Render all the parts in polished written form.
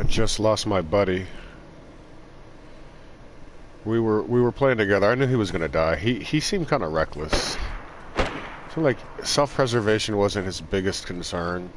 just lost my buddy. We were playing together. I knew he was gonna die. He seemed kind of reckless. I feel like self-preservation wasn't his biggest concern.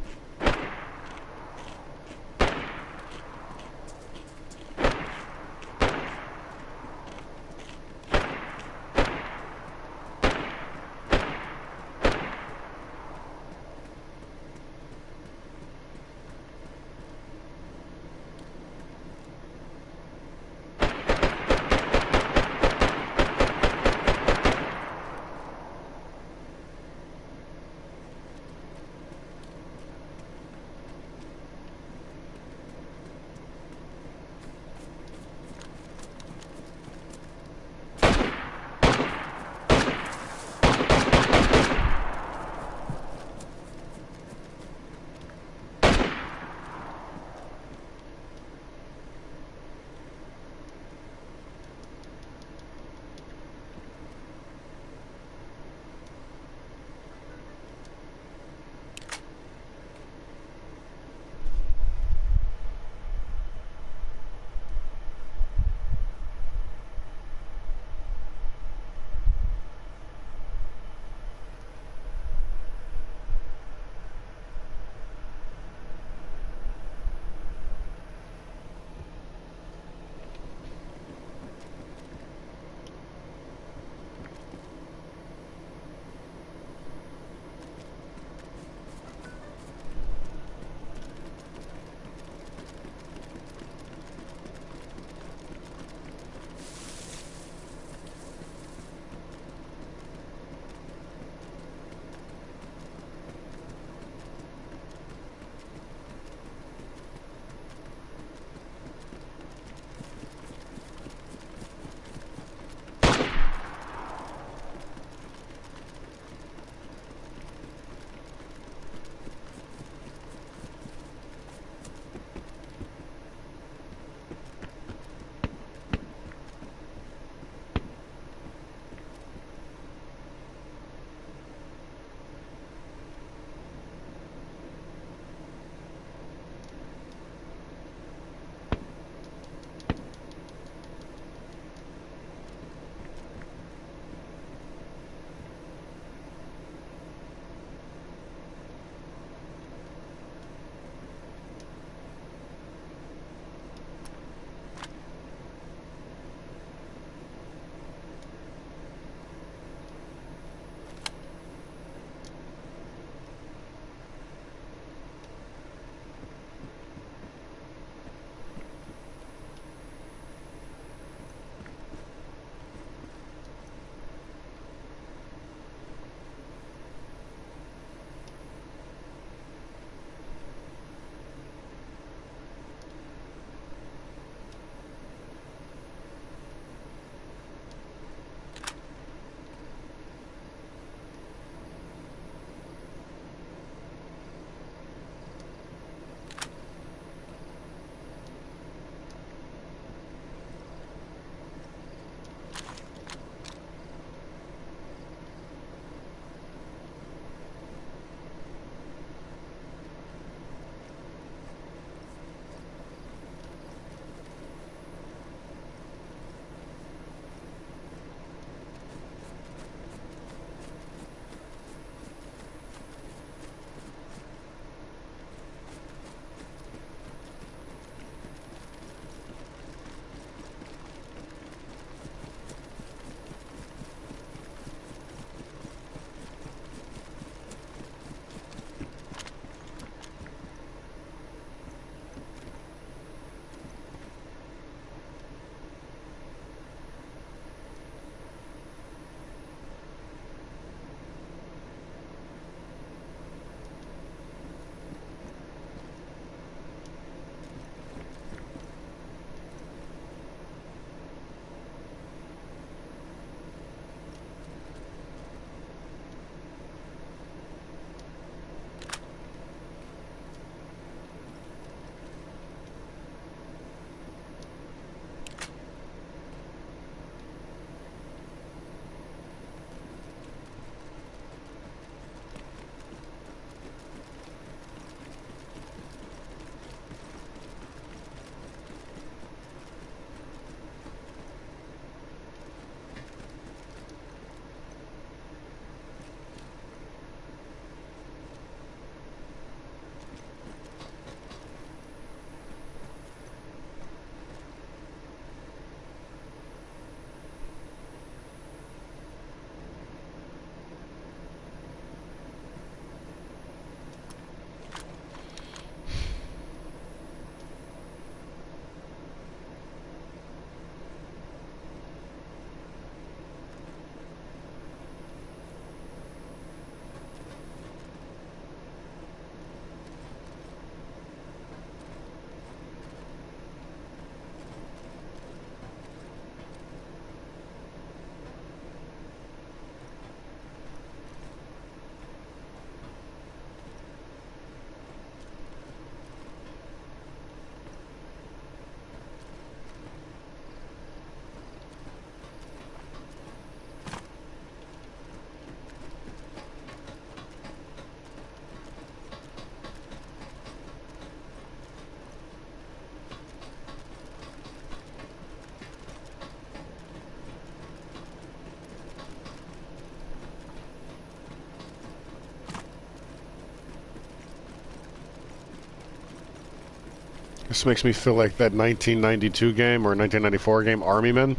This makes me feel like that 1992 game or 1994 game, Army Men.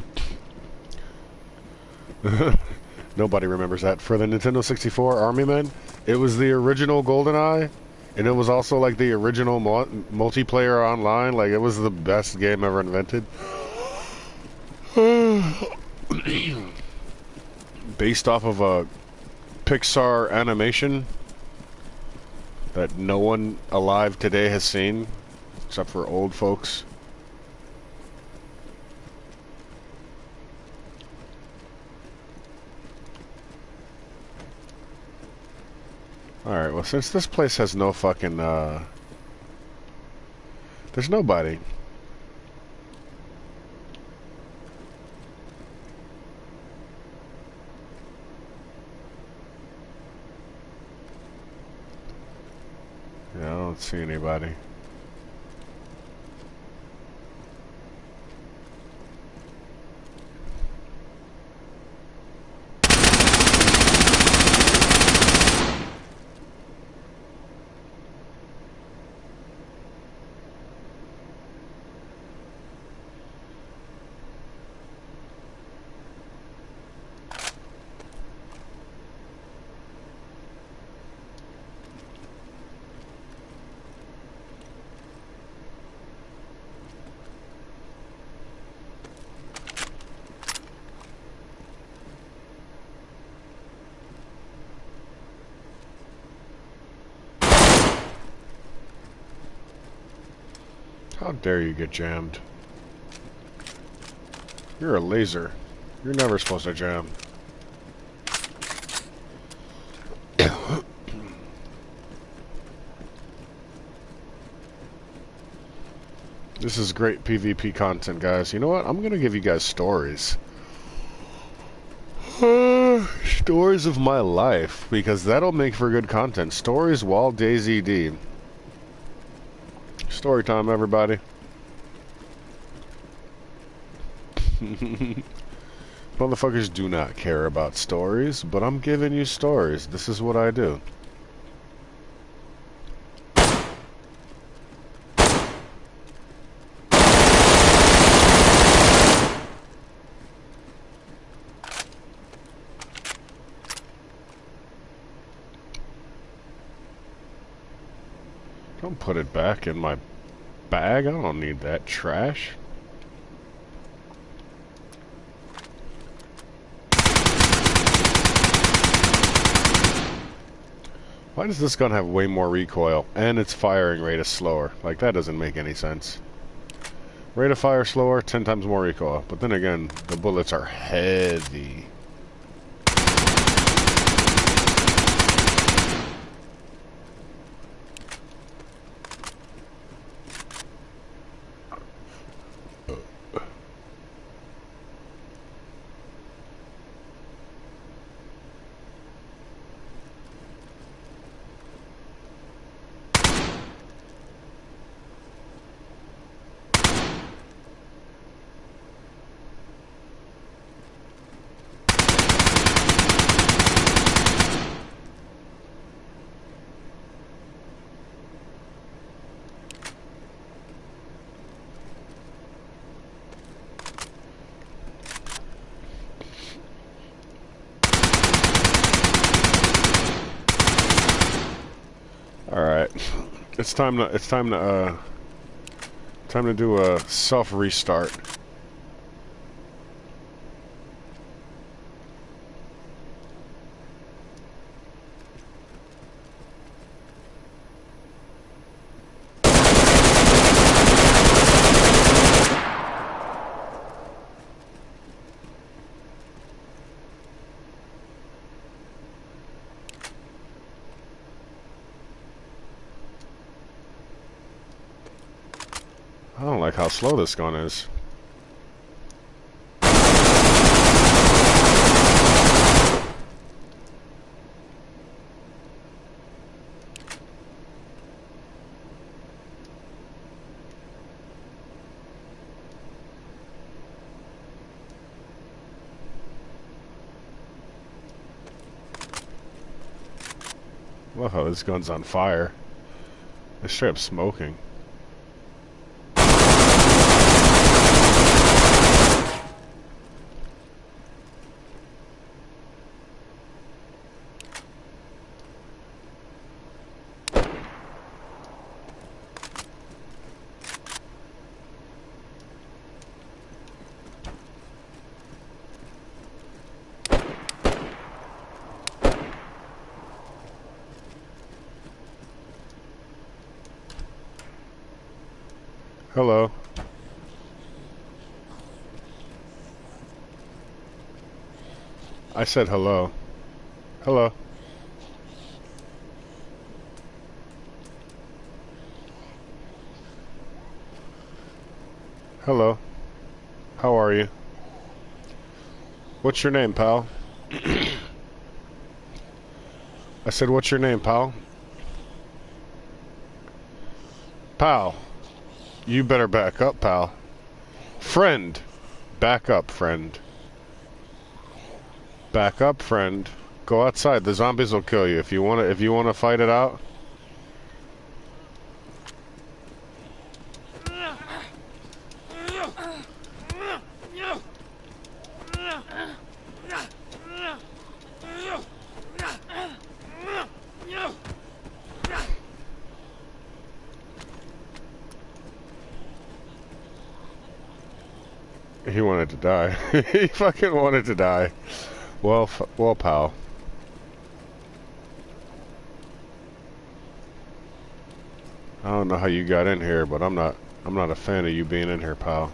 Nobody remembers that. For the Nintendo 64, Army Men, it was the original GoldenEye, and it was also like the original multiplayer online. Like, it was the best game ever invented. Based off of a Pixar animation that no one alive today has seen, except for old folks. Alright, well, since this place has no fucking, there's nobody. Yeah, I don't see anybody. How dare you get jammed? You're a laser. You're never supposed to jam. This is great PvP content, guys. You know what? I'm gonna give you guys stories. Stories of my life, because that'll make for good content. Stories while Dayz. Story time, everybody. Motherfuckers do not care about stories, but I'm giving you stories. This is what I do. Don't put it back in my bag. I don't need that trash. Why does this gun have way more recoil and its firing rate is slower? Like, that doesn't make any sense. Rate of fire slower, 10 times more recoil. But then again, the bullets are heavy. Alright. It's time to do a self restart. I don't like how slow this gun is. Love how this gun's on fire. It's straight up smoking. Hello. I said hello. Hello. Hello. How are you? What's your name, pal? I said, what's your name, pal? Pal. You better back up, pal. Friend. Back up, friend. Back up, friend. Go outside. The zombies will kill you. If you wanna fight it out. He wanted to die. He fucking wanted to die. Well, pal. I don't know how you got in here, but I'm not a fan of you being in here, pal.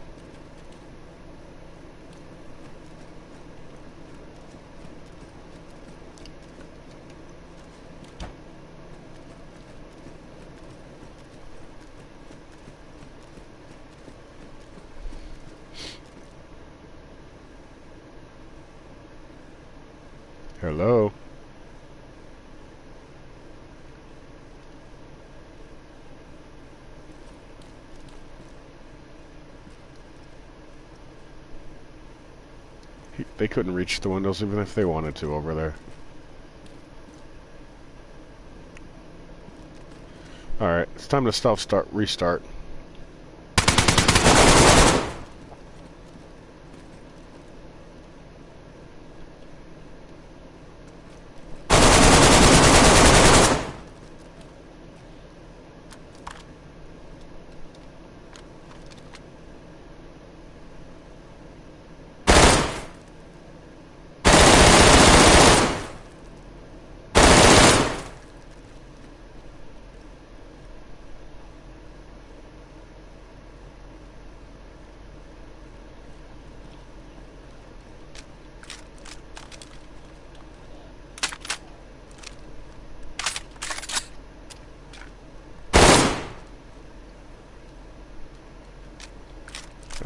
Hello. They couldn't reach the windows even if they wanted to over there. Alright, it's time to restart.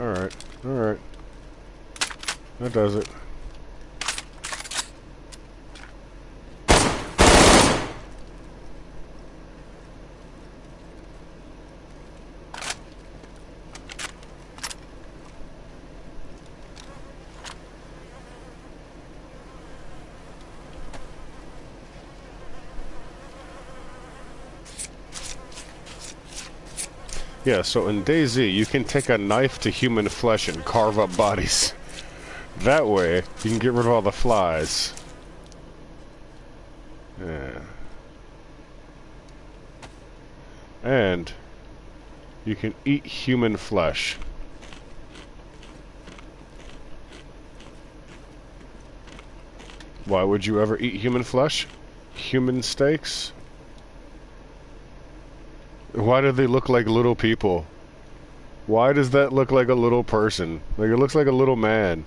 Alright, alright. That does it. Yeah, so in Dayz, you can take a knife to human flesh and carve up bodies. That way, you can get rid of all the flies. Yeah. And you can eat human flesh. Why would you ever eat human flesh? Human steaks? Why do they look like little people? Why does that look like a little person? Like, it looks like a little man.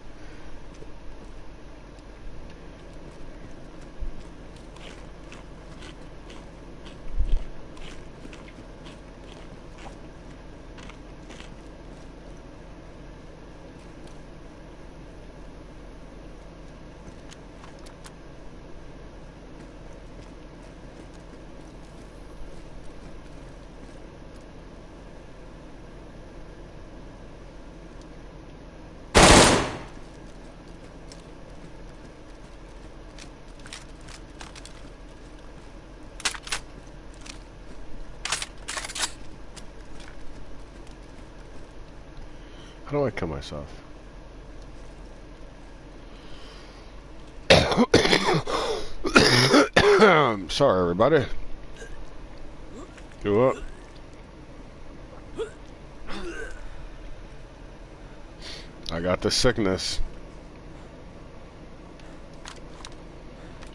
How do I kill myself? Sorry, everybody. Go up. I got the sickness.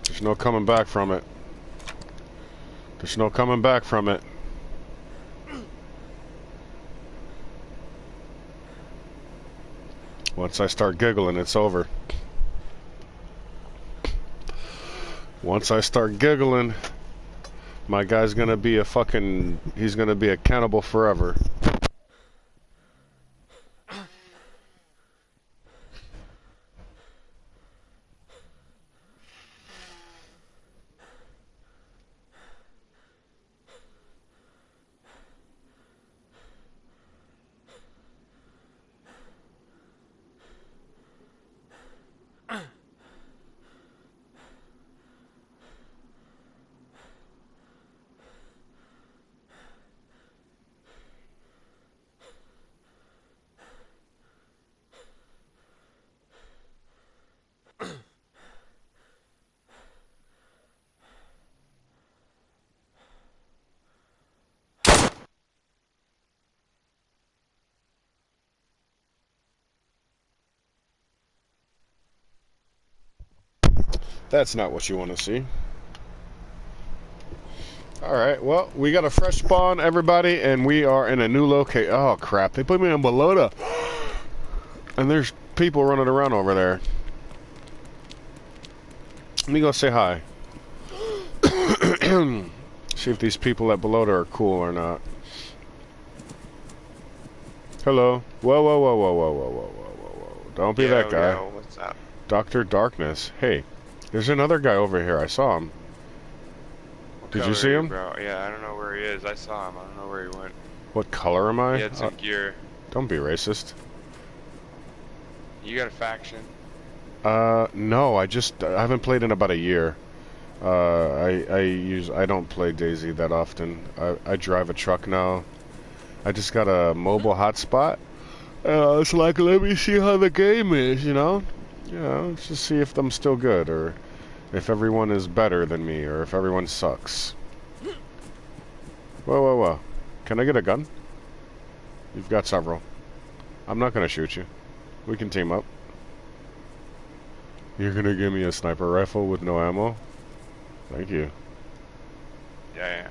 There's no coming back from it. There's no coming back from it. Once I start giggling, it's over. Once I start giggling, my guy's gonna be a fucking... He's gonna be a cannibal forever. That's not what you want to see. Alright, well, we got a fresh spawn, everybody, and we are in a new location. Oh, crap. They put me in Balota. And there's people running around over there. Let me go say hi. See if these people at Balota are cool or not. Hello. Whoa, whoa, whoa, whoa, whoa, whoa, whoa, whoa, whoa. Don't be that guy. Yo, what's up? Dr. Darkness. Hey, there's another guy over here. I saw him. Did you see him? Bro? Yeah, I don't know where he is. I saw him. I don't know where he went. What color am I? He had some gear. Don't be racist. You got a faction? No. I haven't played in about a year. I don't play Dayz that often. I drive a truck now. I just got a mobile hotspot. It's like, let me see how the game is, you know? Let's just see if I'm still good, or if everyone is better than me, or if everyone sucks. Whoa, whoa, whoa. Can I get a gun? You've got several. I'm not gonna shoot you. We can team up. You're gonna give me a sniper rifle with no ammo? Thank you. Yeah.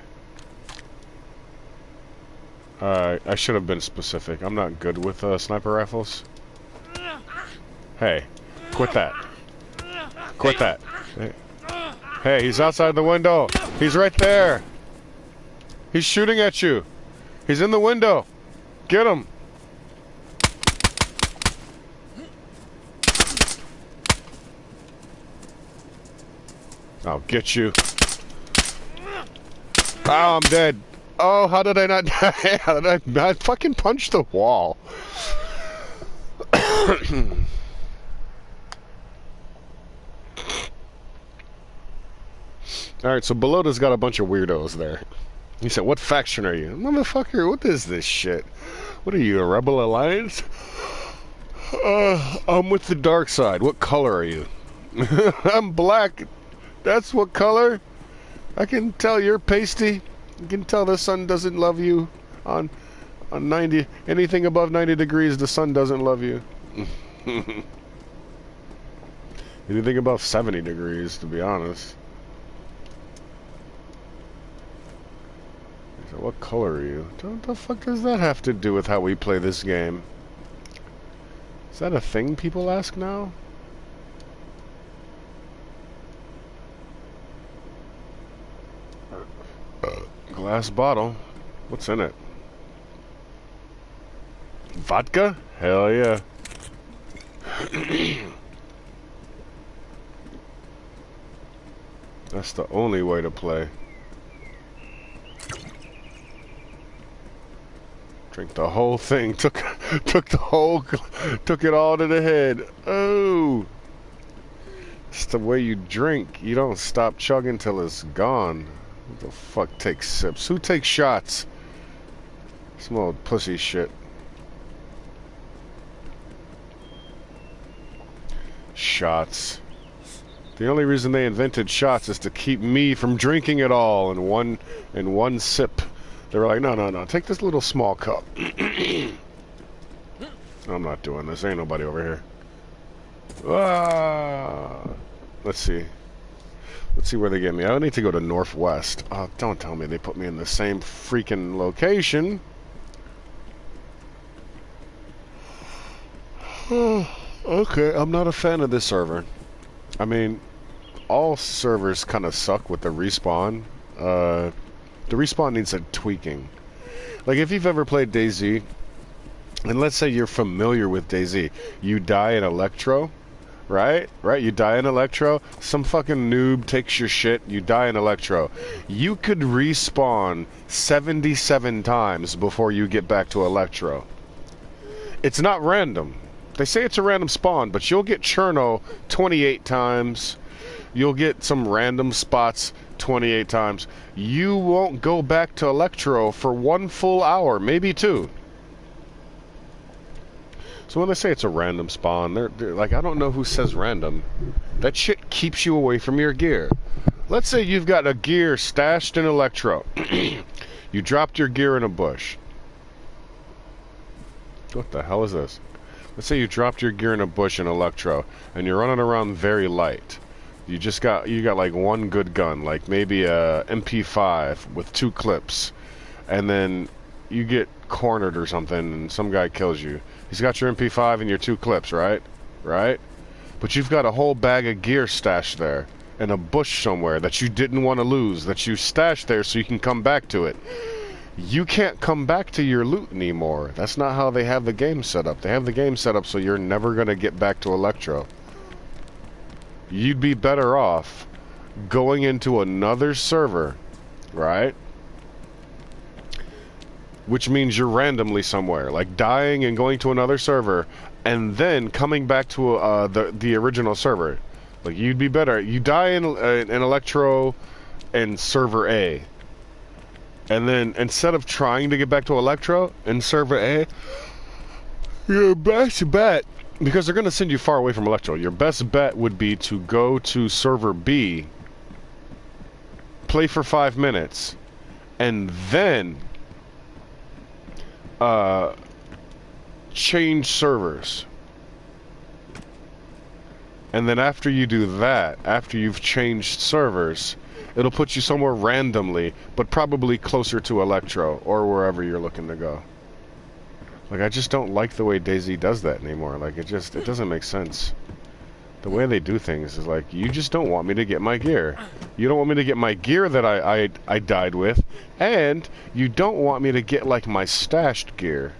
I should have been specific. I'm not good with sniper rifles. Hey, quit that. Quit that. Hey, he's outside the window. He's right there. He's shooting at you. He's in the window. Get him. I'll get you. Oh, I'm dead. Oh, how did I not die? How did I not fucking punch the wall? Alright, so Belota's got a bunch of weirdos there. He said, what faction are you? Motherfucker, what is this shit? What are you, a Rebel Alliance? I'm with the dark side. What color are you? I'm black. That's what color? I can tell you're pasty. You can tell the sun doesn't love you on 90. Anything above 90 degrees, the sun doesn't love you. Anything above 70 degrees, to be honest. So what color are you? What the fuck does that have to do with how we play this game? Is that a thing people ask now? Glass bottle. What's in it? Vodka? Hell yeah. That's the only way to play. Drink the whole thing. Took it all to the head. Oh. It's the way you drink. You don't stop chugging till it's gone. Who the fuck takes sips? Who takes shots? Some old pussy shit. Shots. The only reason they invented shots is to keep me from drinking it all in one sip. They were like, no, take this little small cup. I'm not doing this. Ain't nobody over here. Ah. Let's see. Let's see where they get me. I need to go to Northwest. Oh, don't tell me they put me in the same freaking location. Okay, I'm not a fan of this server. I mean, all servers kind of suck with the respawn. The respawn needs a tweaking. Like, if you've ever played Dayz, and let's say you're familiar with Dayz, you die in Electro, right? Right? You die in Electro, some fucking noob takes your shit, you die in Electro. You could respawn 77 times before you get back to Electro. It's not random. They say it's a random spawn, but you'll get Cherno 28 times. You'll get some random spots 28 times. You won't go back to Electro for 1 full hour, maybe 2. So when they say it's a random spawn, they're like, I don't know who says random. That shit keeps you away from your gear. Let's say you've got a gear stashed in Electro. You dropped your gear in a bush. What the hell is this? Let's say you dropped your gear in a bush in Electro, and you're running around very light. You got like one good gun, like maybe a MP5 with 2 clips, and then you get cornered or something, and some guy kills you. He's got your MP5 and your 2 clips, right? Right? But you've got a whole bag of gear stashed there in a bush somewhere that you didn't want to lose, that you stashed there so you can come back to it. You can't come back to your loot anymore. That's not how they have the game set up. They have the game set up so you're never going to get back to Electro. You'd be better off going into another server, right? Which means you're randomly somewhere, like dying and going to another server, and then coming back to the original server. Like, you'd be better. You die in Electro and server A. And then, instead of trying to get back to Electro in server A, your best bet, because they're going to send you far away from Electro, your best bet would be to go to server B, play for 5 minutes, and then change servers. And then after you do that, after you've changed servers, it'll put you somewhere randomly, but probably closer to Electro or wherever you're looking to go. Like, I just don't like the way Dayz does that anymore. Like, it doesn't make sense. The way they do things is like, you just don't want me to get my gear. You don't want me to get my gear that I died with, and you don't want me to get, like, my stashed gear.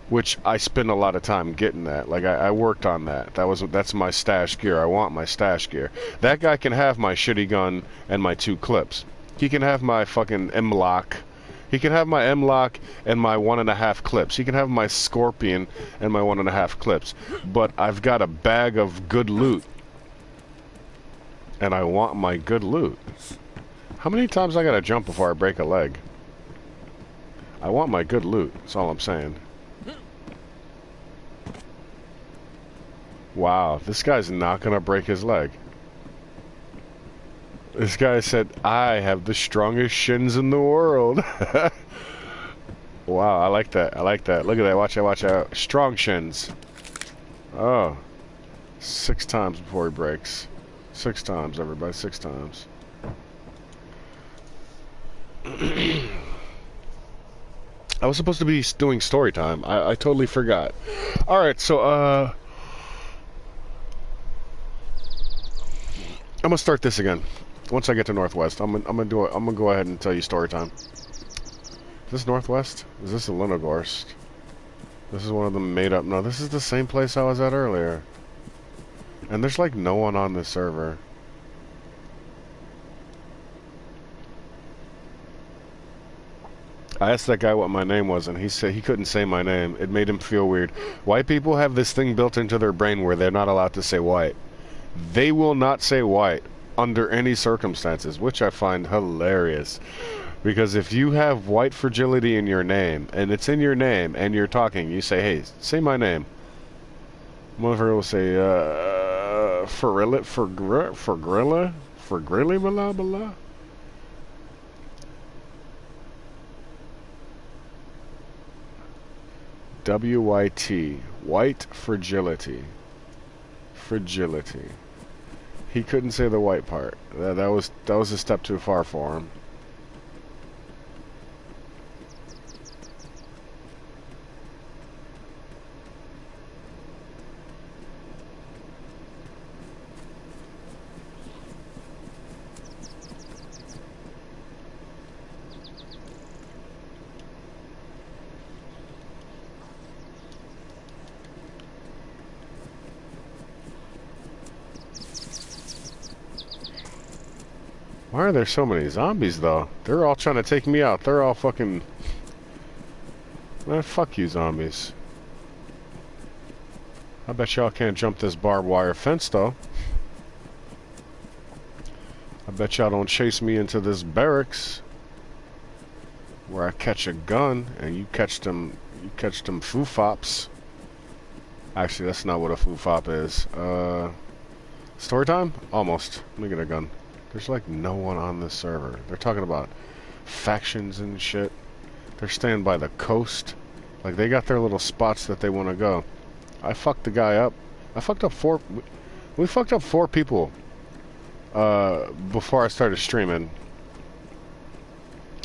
Which I spend a lot of time getting that. Like, I worked on that. That's my stash gear. I want my stash gear. That guy can have my shitty gun and my 2 clips. He can have my fucking M-Lock. He can have my M-Lock and my 1.5 clips. He can have my Scorpion and my 1.5 clips. But I've got a bag of good loot. And I want my good loot. How many times I gotta jump before I break a leg? I want my good loot. That's all I'm saying. Wow, this guy's not gonna break his leg. This guy said, I have the strongest shins in the world. Wow, I like that. I like that. Look at that. Watch out, watch out. Strong shins. Oh. 6 times before he breaks. 6 times, everybody. 6 times. I was supposed to be doing story time. I totally forgot. Alright, so, I'm gonna start this again. Once I get to Northwest, I'm gonna go ahead and tell you story time. Is this Northwest? Is this a Lenogorst? This is one of them made up. No, this is the same place I was at earlier. And there's like no one on this server. I asked that guy what my name was, and he said he couldn't say my name. It made him feel weird. White people have this thing built into their brain where they're not allowed to say white. They will not say white under any circumstances, which I find hilarious. Because if you have white fragility in your name, and it's in your name, and you're talking, you say, hey, say my name. Motherfucker will say, for grilly, blah, blah. W-Y-T, white fragility. Fragility. He couldn't say the white part. That was a step too far for him. Why are there so many zombies, though? They're all trying to take me out. They're all fucking... Man, fuck you, zombies. I bet y'all can't jump this barbed wire fence, though. I bet y'all don't chase me into this barracks where I catch a gun and you catch them foo-fops. Actually, that's not what a foo-fop is. Story time? Almost. Let me get a gun. There's like no one on this server. They're talking about factions and shit. They're staying by the coast. Like, they got their little spots that they want to go. I fucked the guy up. I fucked up we fucked up 4 people before I started streaming.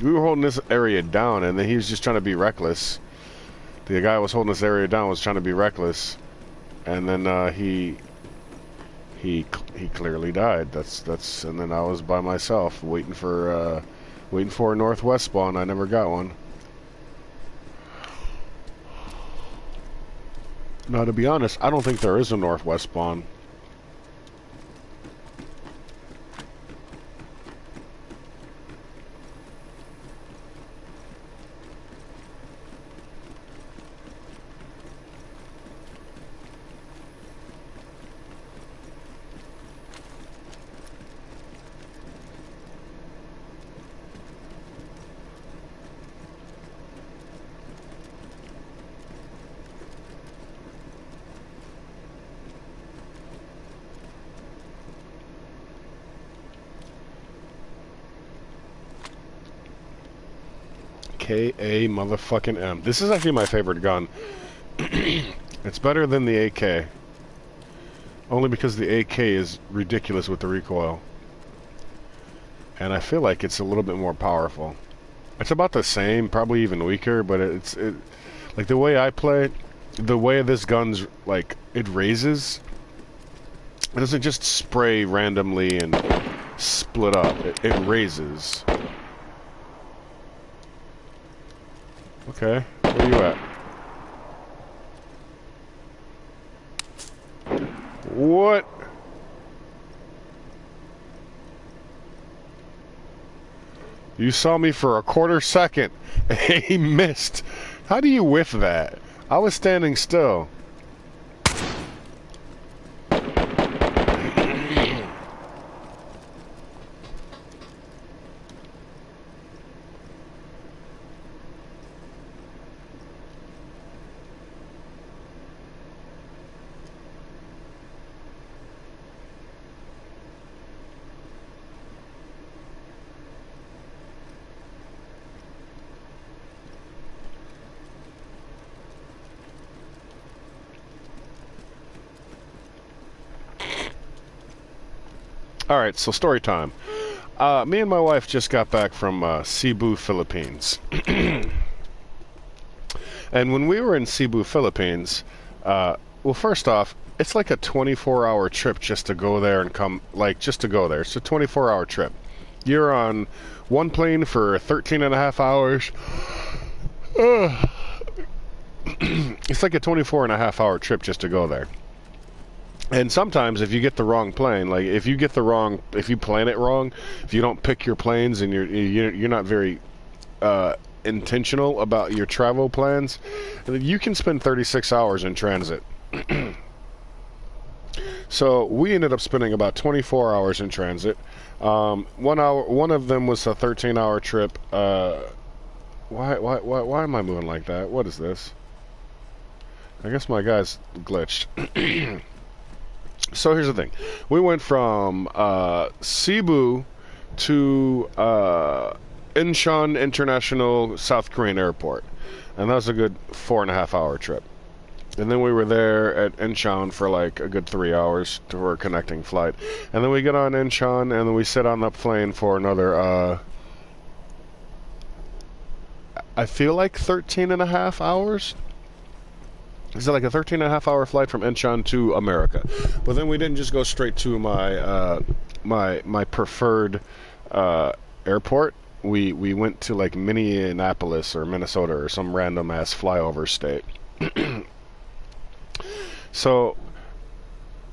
We were holding this area down, and then he was just trying to be reckless. The guy was holding this area down was trying to be reckless, and then he clearly died. And then I was by myself waiting for a northwest spawn. I never got one. Now, to be honest, I don't think there is a northwest spawn. K-A motherfucking M. This is actually my favorite gun. It's better than the AK. Only because the AK is ridiculous with the recoil. And I feel like it's a little bit more powerful. It's about the same, probably even weaker, but like the way I play, the way this gun's, like, it raises, it doesn't just spray randomly and split up. It raises. Okay, where you at? What? You saw me for a quarter second. He missed. How do you whiff that? I was standing still. Alright, so story time. Me and my wife just got back from Cebu, Philippines. And when we were in Cebu, Philippines, well, first off, it's like a 24-hour trip just to go there and come, like, just to go there. It's a 24-hour trip. You're on one plane for 13 and a half hours. It's like a 24 and a half hour trip just to go there. And sometimes if you get the wrong plane, like if you plan it wrong, if you don't pick your planes and you're not very intentional about your travel plans, you can spend 36 hours in transit. So we ended up spending about 24 hours in transit. 1 hour, one of them was a 13-hour trip. Why am I moving like that? What is this? I guess my guy's glitched. So here's the thing. We went from Cebu to Incheon International South Korean Airport. And that was a good 4.5-hour trip. And then we were there at Incheon for like a good 3 hours to a connecting flight. And then we get on Incheon and then we sit on the plane for another, I feel like 13.5 hours. Is it like a 13.5-hour flight from Incheon to America? But then we didn't just go straight to my my preferred airport. We went to like Minneapolis or Minnesota or some random ass flyover state. So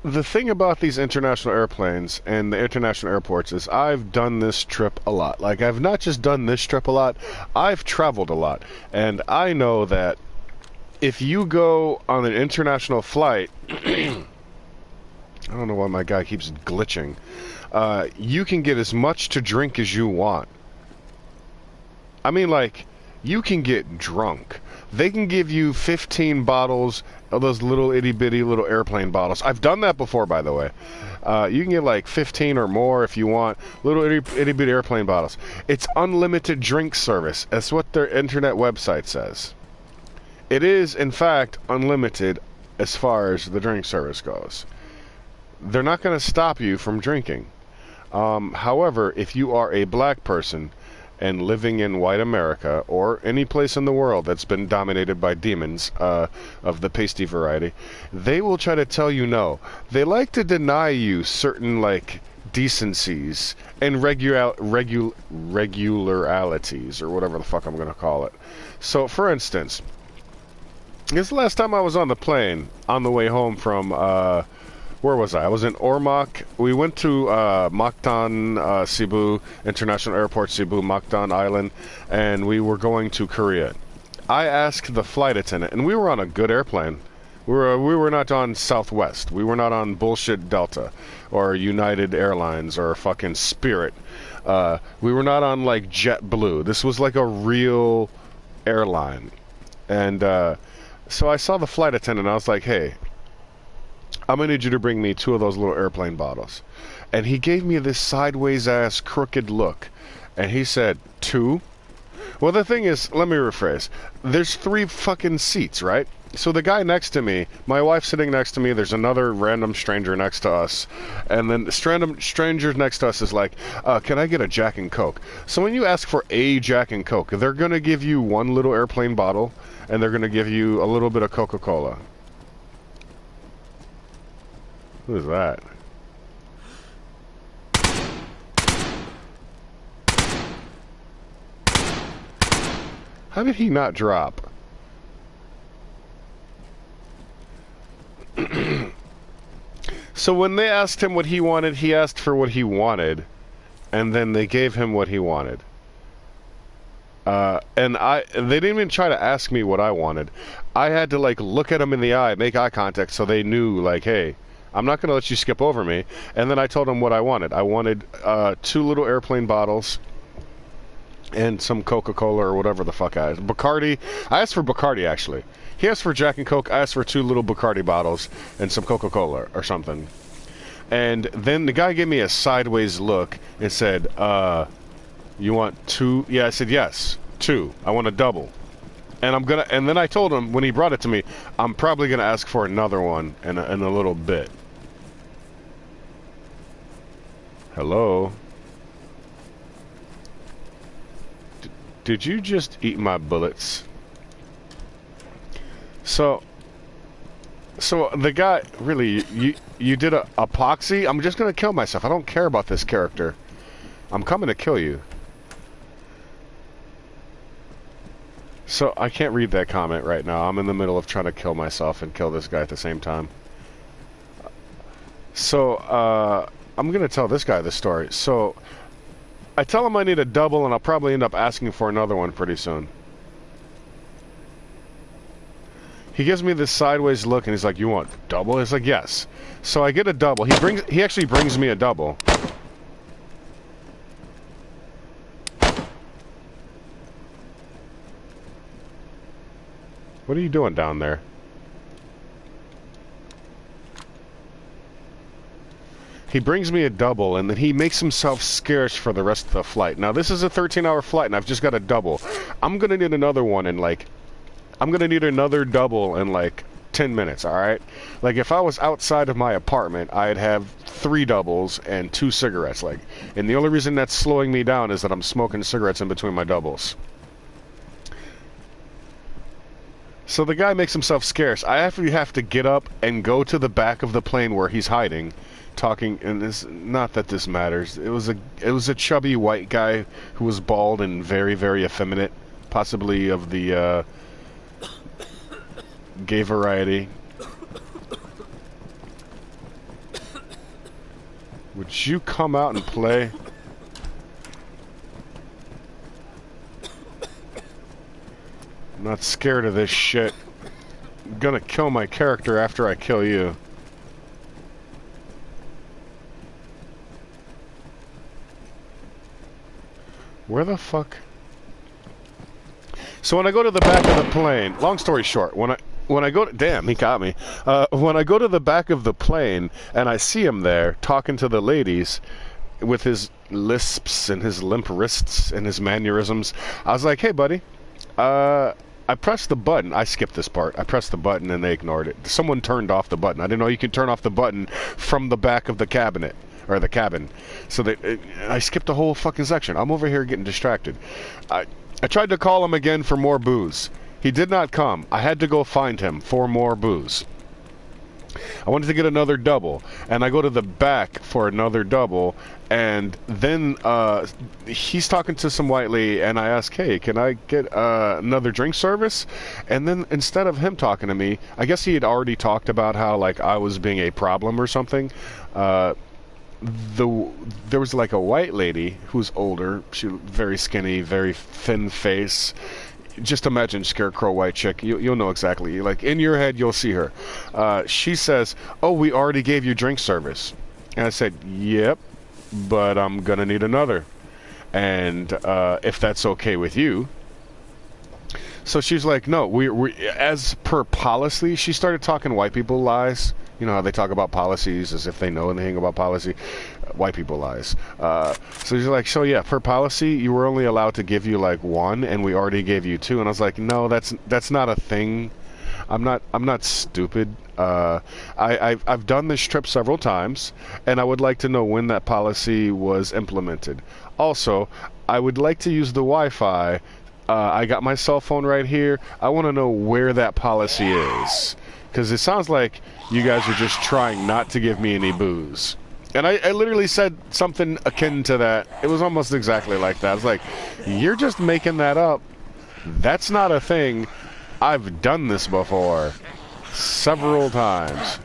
the thing about these international airplanes and the international airports is I've done this trip a lot. Like, I've not just done this trip a lot, I've traveled a lot. And I know that if you go on an international flight, I don't know why my guy keeps glitching, you can get as much to drink as you want. I mean, like, you can get drunk. They can give you 15 bottles of those little itty-bitty little airplane bottles. I've done that before, by the way. You can get like 15 or more if you want, little itty-bitty airplane bottles. It's unlimited drink service. That's what their internet website says. It is, in fact, unlimited as far as the drink service goes. They're not going to stop you from drinking. However, if you are a black person and living in white America or any place in the world that's been dominated by demons of the pasty variety, they will try to tell you no. They like to deny you certain, like, decencies and regularities, or whatever the fuck I'm going to call it. So, for instance, this is the last time I was on the plane on the way home from, where was I? I was in Ormoc. We went to Mactan, Cebu International Airport, Cebu, Mactan Island, and we were going to Korea. I asked the flight attendant, and we were on a good airplane. We were not on Southwest. We were not on bullshit Delta or United Airlines or fucking Spirit. We were not on like JetBlue. This was like a real airline. And so I saw the flight attendant, and I was like, hey, I'm going to need you to bring me 2 of those little airplane bottles. And he gave me this sideways-ass crooked look. And he said, 2? Well, the thing is, let me rephrase. There's 3 fucking seats, right? So the guy next to me, my wife sitting next to me, there's another random stranger next to us. And then the random stranger next to us is like, can I get a Jack and Coke? So when you ask for a Jack and Coke, they're going to give you 1 little airplane bottle, and they're going to give you a little bit of Coca-Cola. Who is that? How did he not drop? So when they asked him what he wanted, he asked for what he wanted, and then they gave him what he wanted. And they didn't even try to ask me what I wanted. I had to, like, look at them in the eye, make eye contact, so they knew, like, hey, I'm not going to let you skip over me. And then I told him what I wanted. I wanted 2 little airplane bottles and some Coca-Cola or whatever the fuck I asked. Bacardi. I asked for Bacardi, actually. He asked for Jack and Coke. I asked for 2 little Bacardi bottles and some Coca-Cola or something. And then the guy gave me a sideways look and said, you want 2? Yeah, I said, yes, 2. I want a double. And then I told him, when he brought it to me, I'm probably going to ask for another one in a little bit. Hello? Did you just eat my bullets? So the guy, really, you did a epoxy? I'm just going to kill myself. I don't care about this character. I'm coming to kill you. So, I can't read that comment right now. I'm in the middle of trying to kill myself and kill this guy at the same time. So, I'm going to tell this guy the story. So, I tell him I need a double, and I'll probably end up asking for another one pretty soon. He gives me this sideways look, and he's like, you want double? It's like, yes. So, I get a double. He actually brings me a double. What are you doing down there? He brings me a double, and then he makes himself scarce for the rest of the flight. Now, this is a 13-hour flight, and I've just got a double. I'm gonna need another one in, like... I'm gonna need another double in, like, 10 minutes, alright? Like, if I was outside of my apartment, I'd have 3 doubles and 2 cigarettes, like... And the only reason that's slowing me down is that I'm smoking cigarettes in between my doubles. So the guy makes himself scarce. I actually have to get up and go to the back of the plane where he's hiding, talking. And it's not that this matters. It was a chubby white guy who was bald and very, very effeminate, possibly of the gay variety. Would you come out and play? I'm not scared of this shit. I'm gonna kill my character after I kill you. Where the fuck? So when I go to the back of the plane, long story short, when I go to, damn, he got me. When I go to the back of the plane and I see him there talking to the ladies with his lisps and his limp wrists and his mannerisms, I was like, hey buddy, I pressed the button. I skipped this part. I pressed the button and they ignored it. Someone turned off the button. I didn't know you can turn off the button from the back of the cabinet. Or the cabin. So I skipped the whole fucking section. I'm over here getting distracted. I tried to call him again for more booze. He did not come. I had to go find him for more booze. I wanted to get another double, and I go to the back for another double, and then he's talking to some white lady, and I ask, hey, can I get another drink service? And then instead of him talking to me, I guess he had already talked about how like I was being a problem or something. There was like a white lady who's older. She very skinny, very thin face. Just imagine scarecrow white chick. You'll know exactly. Like in your head, you'll see her. She says, "Oh, we already gave you drink service," and I said, "Yep, but I'm gonna need another, and if that's okay with you." So she's like, "No, we as per policy." She started talking white people lies. You know how they talk about policies as if they know anything about policy. White people lies. So she's like, so yeah, per policy, you were only allowed to give you like one, and we already gave you two. And I was like, no, that's not a thing. I'm not stupid. I've done this trip several times, and I would like to know when that policy was implemented. Also, I would like to use the Wi-Fi. I got my cell phone right here. I want to know where that policy is. Because it sounds like you guys are just trying not to give me any booze. And I literally said something akin to that. It was almost exactly like that. I was like, you're just making that up. That's not a thing. I've done this before. Several times.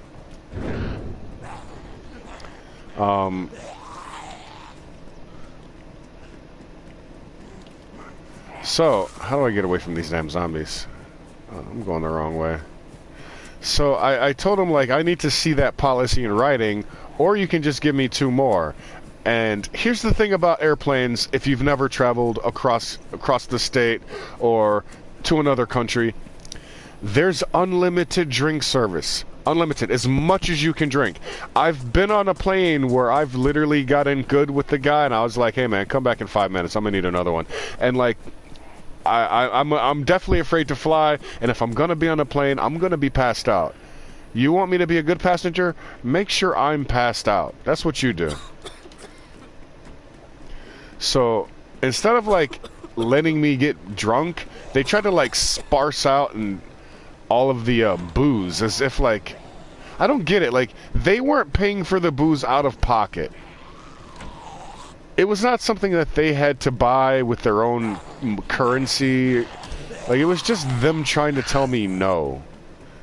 So, how do I get away from these damn zombies? I'm going the wrong way. So I told him, like, I need to see that policy in writing, or you can just give me two more. And here's the thing about airplanes, if you've never traveled across the state or to another country, there's unlimited drink service. Unlimited, as much as you can drink. I've been on a plane where I've literally gotten good with the guy, and I was like, hey man, come back in 5 minutes, I'm gonna need another one. And like, I'm definitely afraid to fly, and if I'm gonna be on a plane, I'm gonna be passed out. You want me to be a good passenger? Make sure I'm passed out. That's what you do. So instead of like letting me get drunk, they try to like sparse out and all of the booze as if like, I don't get it. Like, they weren't paying for the booze out of pocket. It was not something that they had to buy with their own currency. Like, it was just them trying to tell me no.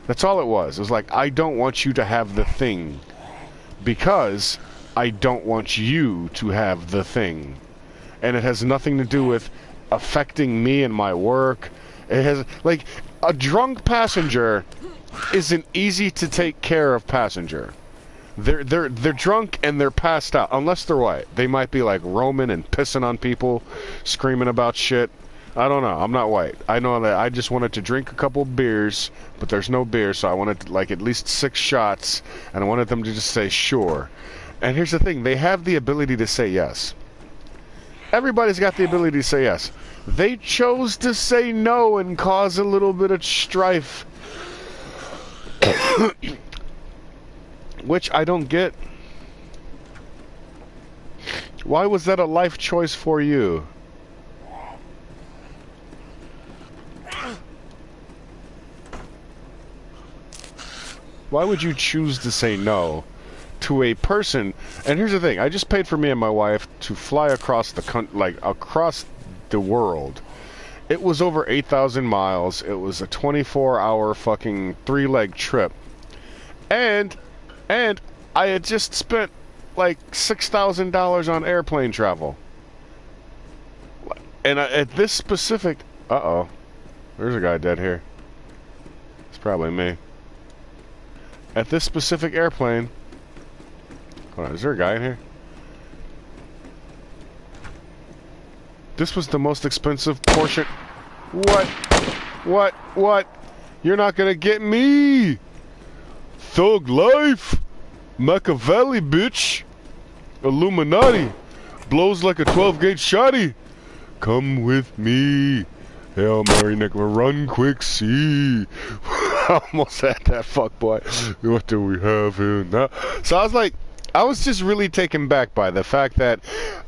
That's all it was. It was like, I don't want you to have the thing because I don't want you to have the thing. And it has nothing to do with affecting me and my work. It has, like, a drunk passenger is an easy to take care of passenger. They're drunk and they're passed out, unless they're white. They might be like roaming and pissing on people, screaming about shit. I don't know. I'm not white. I know that I just wanted to drink a couple beers, but there's no beer, so I wanted like at least 6 shots, and I wanted them to just say sure. And here's the thing: they have the ability to say yes. Everybody's got the ability to say yes. They chose to say no and cause a little bit of strife. Which I don't get. Why was that a life choice for you? Why would you choose to say no to a person? And here's the thing: I just paid for me and my wife to fly across the across the world. It was over 8,000 miles. It was a 24-hour fucking 3-leg trip. And I had just spent like $6,000 on airplane travel. And at this specific... Uh-oh. There's a guy dead here. It's probably me. At this specific airplane... Hold on, is there a guy in here? This was the most expensive portion... What? What? You're not gonna get me! Thug life! Machiavelli, bitch! Illuminati! Blows like a 12-gauge shotty! Come with me! Hail Mary, Nick, run quick, see! I almost had that, fuck boy. What do we have here now? So I was like, I was just really taken back by the fact that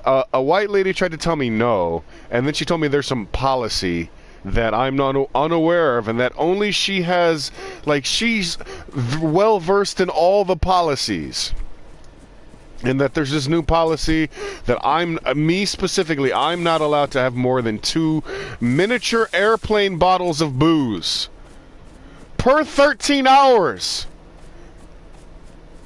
a white lady tried to tell me no, and then she told me there's some policy that I'm not unaware of, and that only she has, like, she's well versed in all the policies, and that there's this new policy that me specifically, I'm not allowed to have more than 2 miniature airplane bottles of booze per 13 hours.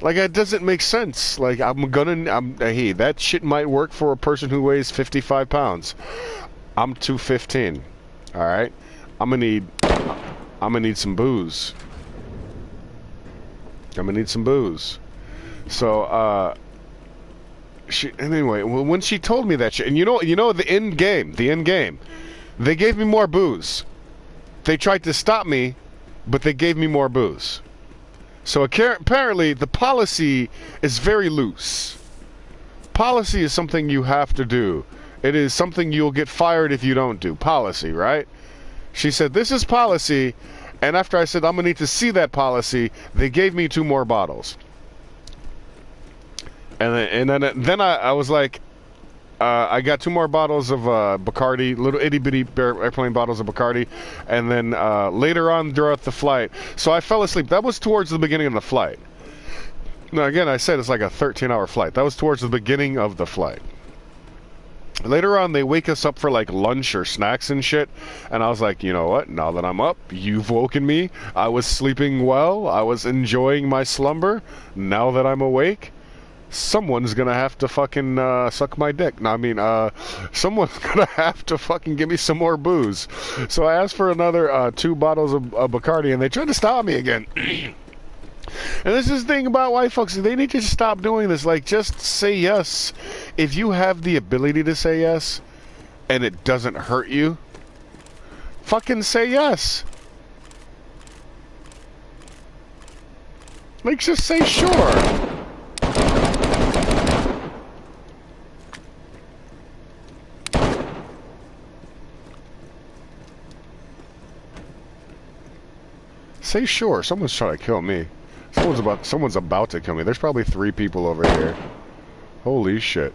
Like, it doesn't make sense. Like, hey, that shit might work for a person who weighs 55 pounds. I'm 215. All right, I'm gonna need some booze. So, anyway, when she told me that shit, and you know the end game, they gave me more booze. They tried to stop me, but they gave me more booze. So apparently the policy is very loose. Policy is something you have to do. It is something you'll get fired if you don't do. Policy, right? She said, this is policy, and after I said, I'm going to need to see that policy, they gave me 2 more bottles. And then I was like, I got 2 more bottles of Bacardi, little itty-bitty airplane bottles of Bacardi, and then later on throughout the flight, so I fell asleep. That was towards the beginning of the flight. Now, again, I said it's like a 13-hour flight. That was towards the beginning of the flight. Later on, they wake us up for like lunch or snacks and shit, and I was like, you know what? Now that I'm up, you've woken me. I was sleeping well. I was enjoying my slumber. Now that I'm awake, someone's gonna have to fucking suck my dick. No, I mean, someone's gonna have to fucking give me some more booze. So I asked for another 2 bottles of Bacardi, and they tried to stop me again. And this is the thing about white folks. They need to stop doing this. Like, just say yes. If you have the ability to say yes, and it doesn't hurt you, fucking say yes. Like, just say sure. Say sure. Someone's trying to kill me. Someone's about to kill me. There's probably 3 people over here. Holy shit.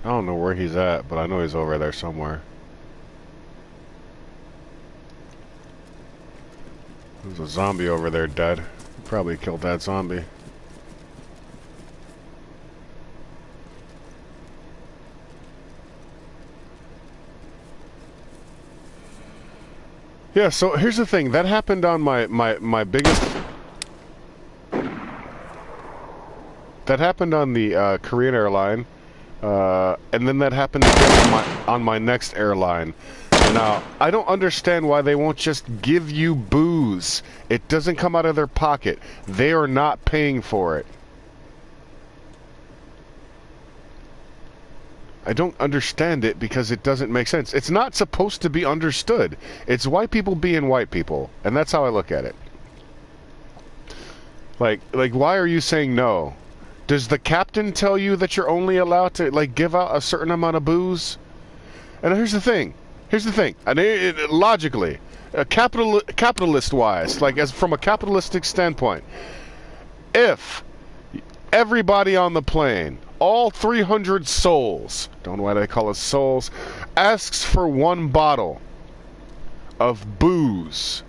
I don't know where he's at, but I know he's over there somewhere. There's a zombie over there dead. Probably killed that zombie. Yeah, so here's the thing. That happened on my biggest... That happened on the Korean airline. And then that happened again on my next airline. Now, I don't understand why they won't just give you booze. It doesn't come out of their pocket. They are not paying for it. I don't understand it because it doesn't make sense. It's not supposed to be understood. It's white people being white people. And that's how I look at it. Like, why are you saying no? Does the captain tell you that you're only allowed to, like, give out a certain amount of booze? And here's the thing. And logically, capitalist-wise, like, as from a capitalistic standpoint, If everybody on the plane, all 300 souls, don't know why they call us souls, asks for one bottle of booze,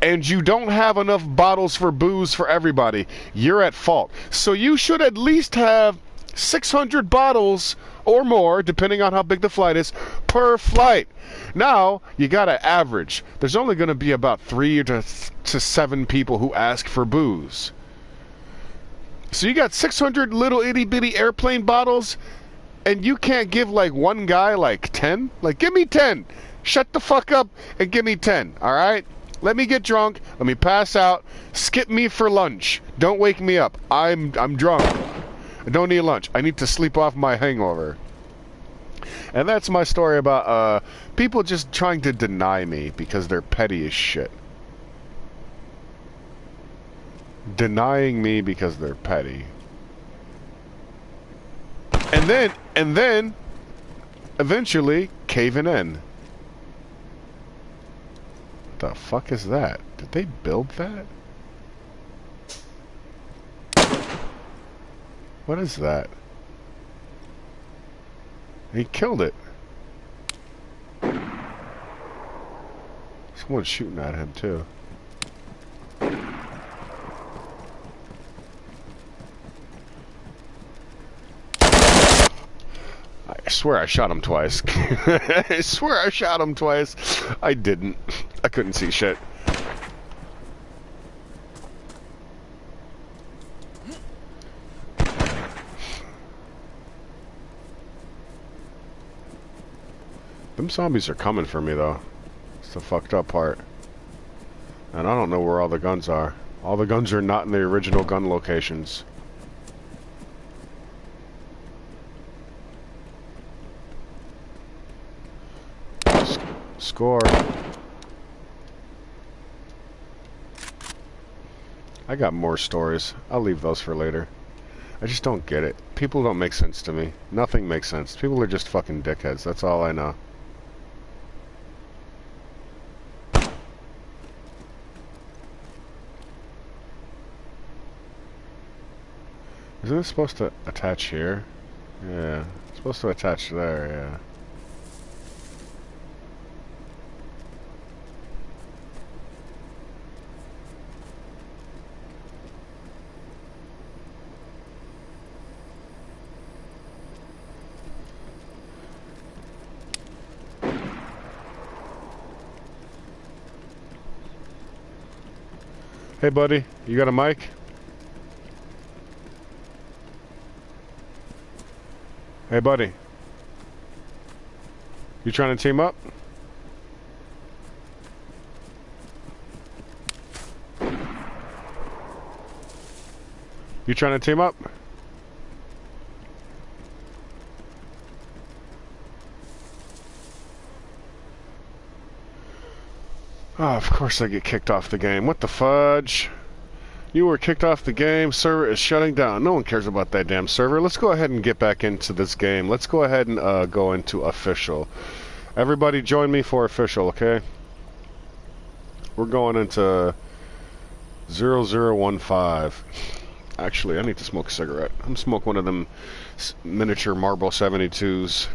and you don't have enough bottles for booze for everybody, you're at fault. So you should at least have 600 bottles or more, depending on how big the flight is, per flight. Now, you gotta average. There's only gonna be about 3 to 7 people who ask for booze. So you got 600 little itty-bitty airplane bottles, and you can't give, like, one guy, like, 10? Like, give me 10! Shut the fuck up and give me 10, alright? Let me get drunk, let me pass out, skip me for lunch. Don't wake me up. I'm drunk. I don't need lunch. I need to sleep off my hangover. And that's my story about, people just trying to deny me because they're petty as shit. Denying me because they're petty. And then eventually caving in. What the fuck is that? Did they build that? What is that? He killed it. Someone's shooting at him too. I swear I shot him twice. I swear I shot him twice. I didn't. I couldn't see shit. Them zombies are coming for me though. It's the fucked up part. And I don't know where all the guns are. All the guns are not in the original gun locations. Score. I got more stories. I'll leave those for later. I just don't get it. People don't make sense to me. Nothing makes sense. People are just fucking dickheads. That's all I know. Isn't it supposed to attach here? Yeah. It's supposed to attach there, yeah. Hey buddy, you got a mic? Hey buddy. You trying to team up? You trying to team up? Oh, of course I get kicked off the game. What the fudge? You were kicked off the game. Server is shutting down. No one cares about that damn server. Let's go ahead and get back into this game. Let's go ahead and go into official. Everybody join me for official, okay? We're going into 0015. Actually, I need to smoke a cigarette. I'm smoke one of them miniature Marlboro 72s.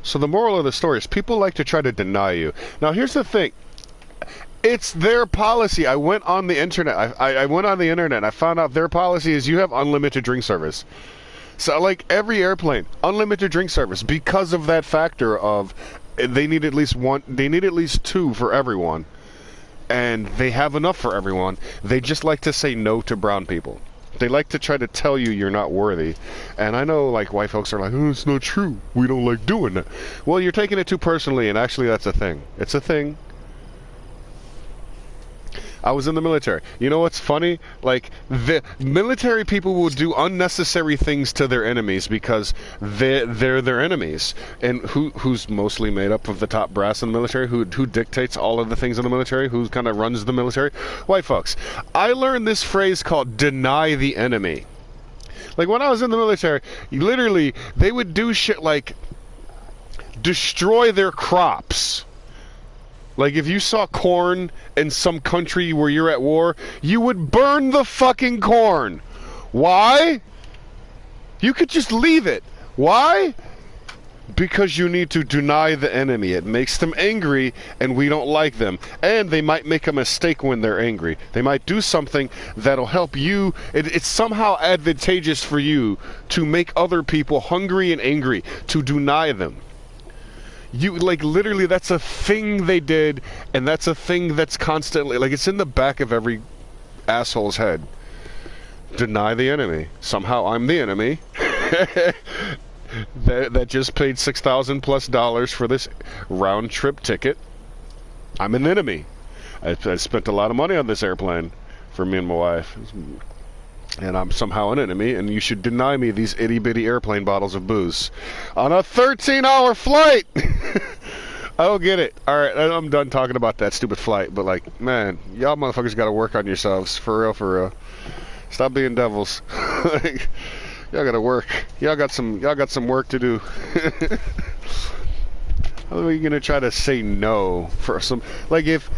So the moral of the story is people like to try to deny you. Now here's the thing. It's their policy. I went on the internet. I went on the internet. I found out their policy is you have unlimited drink service. So like every airplane, unlimited drink service because of that factor of they need at least one. They need at least 2 for everyone, and they have enough for everyone. They just like to say no to brown people. They like to try to tell you you're not worthy. And I know, like, white folks are like, oh, it's not true. We don't like doing that. Well, you're taking it too personally, and actually that's a thing. It's a thing. I was in the military. You know what's funny? Like, the military people will do unnecessary things to their enemies because they're their enemies. And who's mostly made up of the top brass in the military? Who dictates all of the things in the military? Who kind of runs the military? White folks. I learned this phrase called deny the enemy. Like, when I was in the military, literally, they would do shit like destroy their crops. Like, if you saw corn in some country where you're at war, you would burn the fucking corn. Why? You could just leave it. Why? Because you need to deny the enemy. It makes them angry, and we don't like them. And they might make a mistake when they're angry. They might do something that'll help you. It's somehow advantageous for you to make other people hungry and angry, to deny them. You, like, literally, that's a thing they did, and that's a thing that's constantly, like, it's in the back of every asshole's head. Deny the enemy. Somehow I'm the enemy. that just paid $6,000 plus for this round trip ticket. I'm an enemy. I spent a lot of money on this airplane for me and my wife. And I'm somehow an enemy, and you should deny me these itty-bitty airplane bottles of booze. On a 13-hour flight! I don't get it. Alright, I'm done talking about that stupid flight, but like, man, y'all motherfuckers gotta work on yourselves. For real, for real. Stop being devils. Like, y'all gotta work. Y'all got some work to do. How are you gonna try to say no for some, like, if,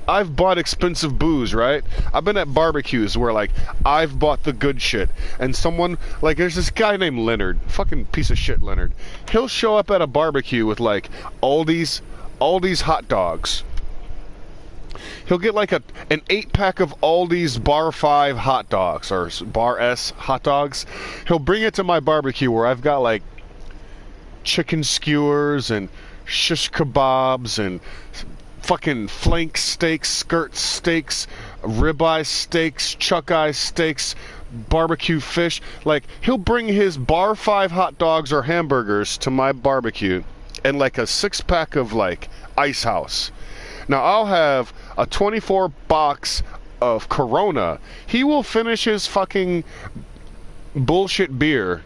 I've bought expensive booze, right? I've been at barbecues where, like, I've bought the good shit. And someone, like, there's this guy named Leonard. Fucking piece of shit, Leonard. He'll show up at a barbecue with, like, Aldi's hot dogs. He'll get, like, an 8-pack of Aldi's Bar 5 hot dogs, or Bar S hot dogs. He'll bring it to my barbecue where I've got, like, chicken skewers and shish kebabs and fucking flank steaks, skirt steaks, ribeye steaks, chuck eye steaks, barbecue fish. Like, he'll bring his Bar 5 hot dogs or hamburgers to my barbecue and like a 6-pack of like Ice House. Now I'll have a 24 box of Corona. He will finish his fucking bullshit beer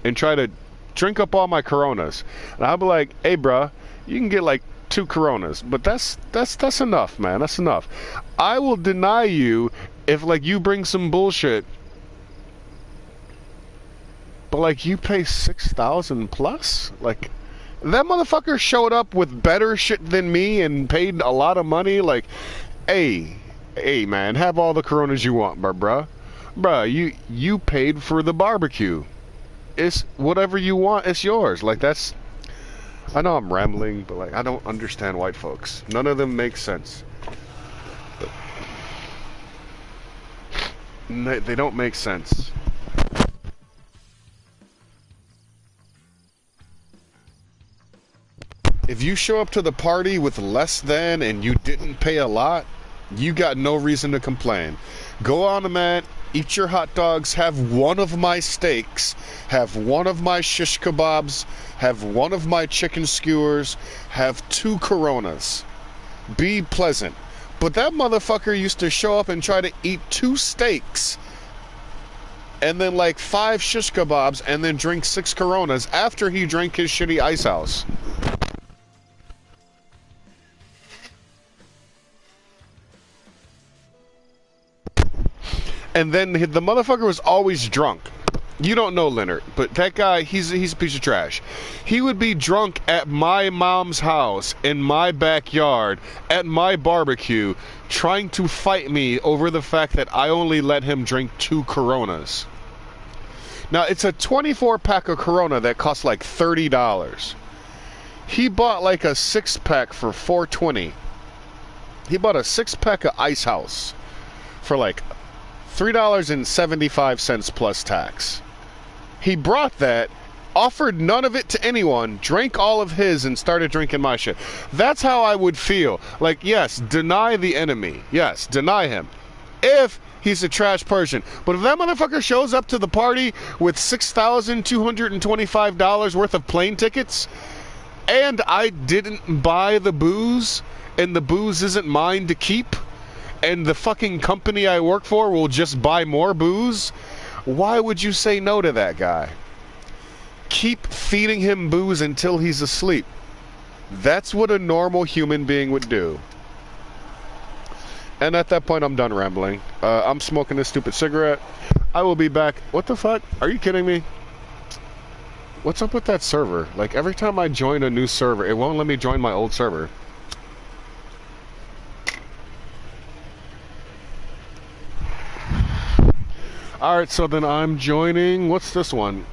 and try to drink up all my Coronas. And I'll be like, hey bruh, you can get like 2 Coronas, but that's enough, man. That's enough. I will deny you if, like, you bring some bullshit, but like, you pay $6,000 plus. Like, that motherfucker showed up with better shit than me and paid a lot of money. Like, hey man, have all the Coronas you want, bruh. You paid for the barbecue. It's whatever you want. It's yours. Like, that's. I know I'm rambling, but like, I don't understand white folks. None of them make sense. They don't make sense. If you show up to the party with less than and you didn't pay a lot, you got no reason to complain. Go on a mat, eat your hot dogs, have one of my steaks, have one of my shish kebabs, have one of my chicken skewers, have 2 Coronas. Be pleasant. But that motherfucker used to show up and try to eat 2 steaks and then like 5 shish kebabs and then drink 6 Coronas after he drank his shitty Ice House. And then the motherfucker was always drunk. You don't know Leonard, but that guy, he's a piece of trash. He would be drunk at my mom's house, in my backyard, at my barbecue, trying to fight me over the fact that I only let him drink 2 Coronas. Now, it's a 24-pack of Corona that costs like $30. He bought like a 6-pack for $4.20. He bought a 6-pack of Ice House for like $3.75 plus tax. He brought that, offered none of it to anyone, drank all of his, and started drinking my shit. That's how I would feel. Like, yes, deny the enemy. Yes, deny him. If he's a trash person. But if that motherfucker shows up to the party with $6,225 worth of plane tickets, and I didn't buy the booze, and the booze isn't mine to keep, and the fucking company I work for will just buy more booze, why would you say no to that guy? Keep feeding him booze until he's asleep. That's what a normal human being would do. And at that point, I'm done rambling. I'm smoking this stupid cigarette. I will be back. What the fuck? Are you kidding me? What's up with that server? Like, every time I join a new server, it won't let me join my old server. Alright, so then I'm joining... What's this one?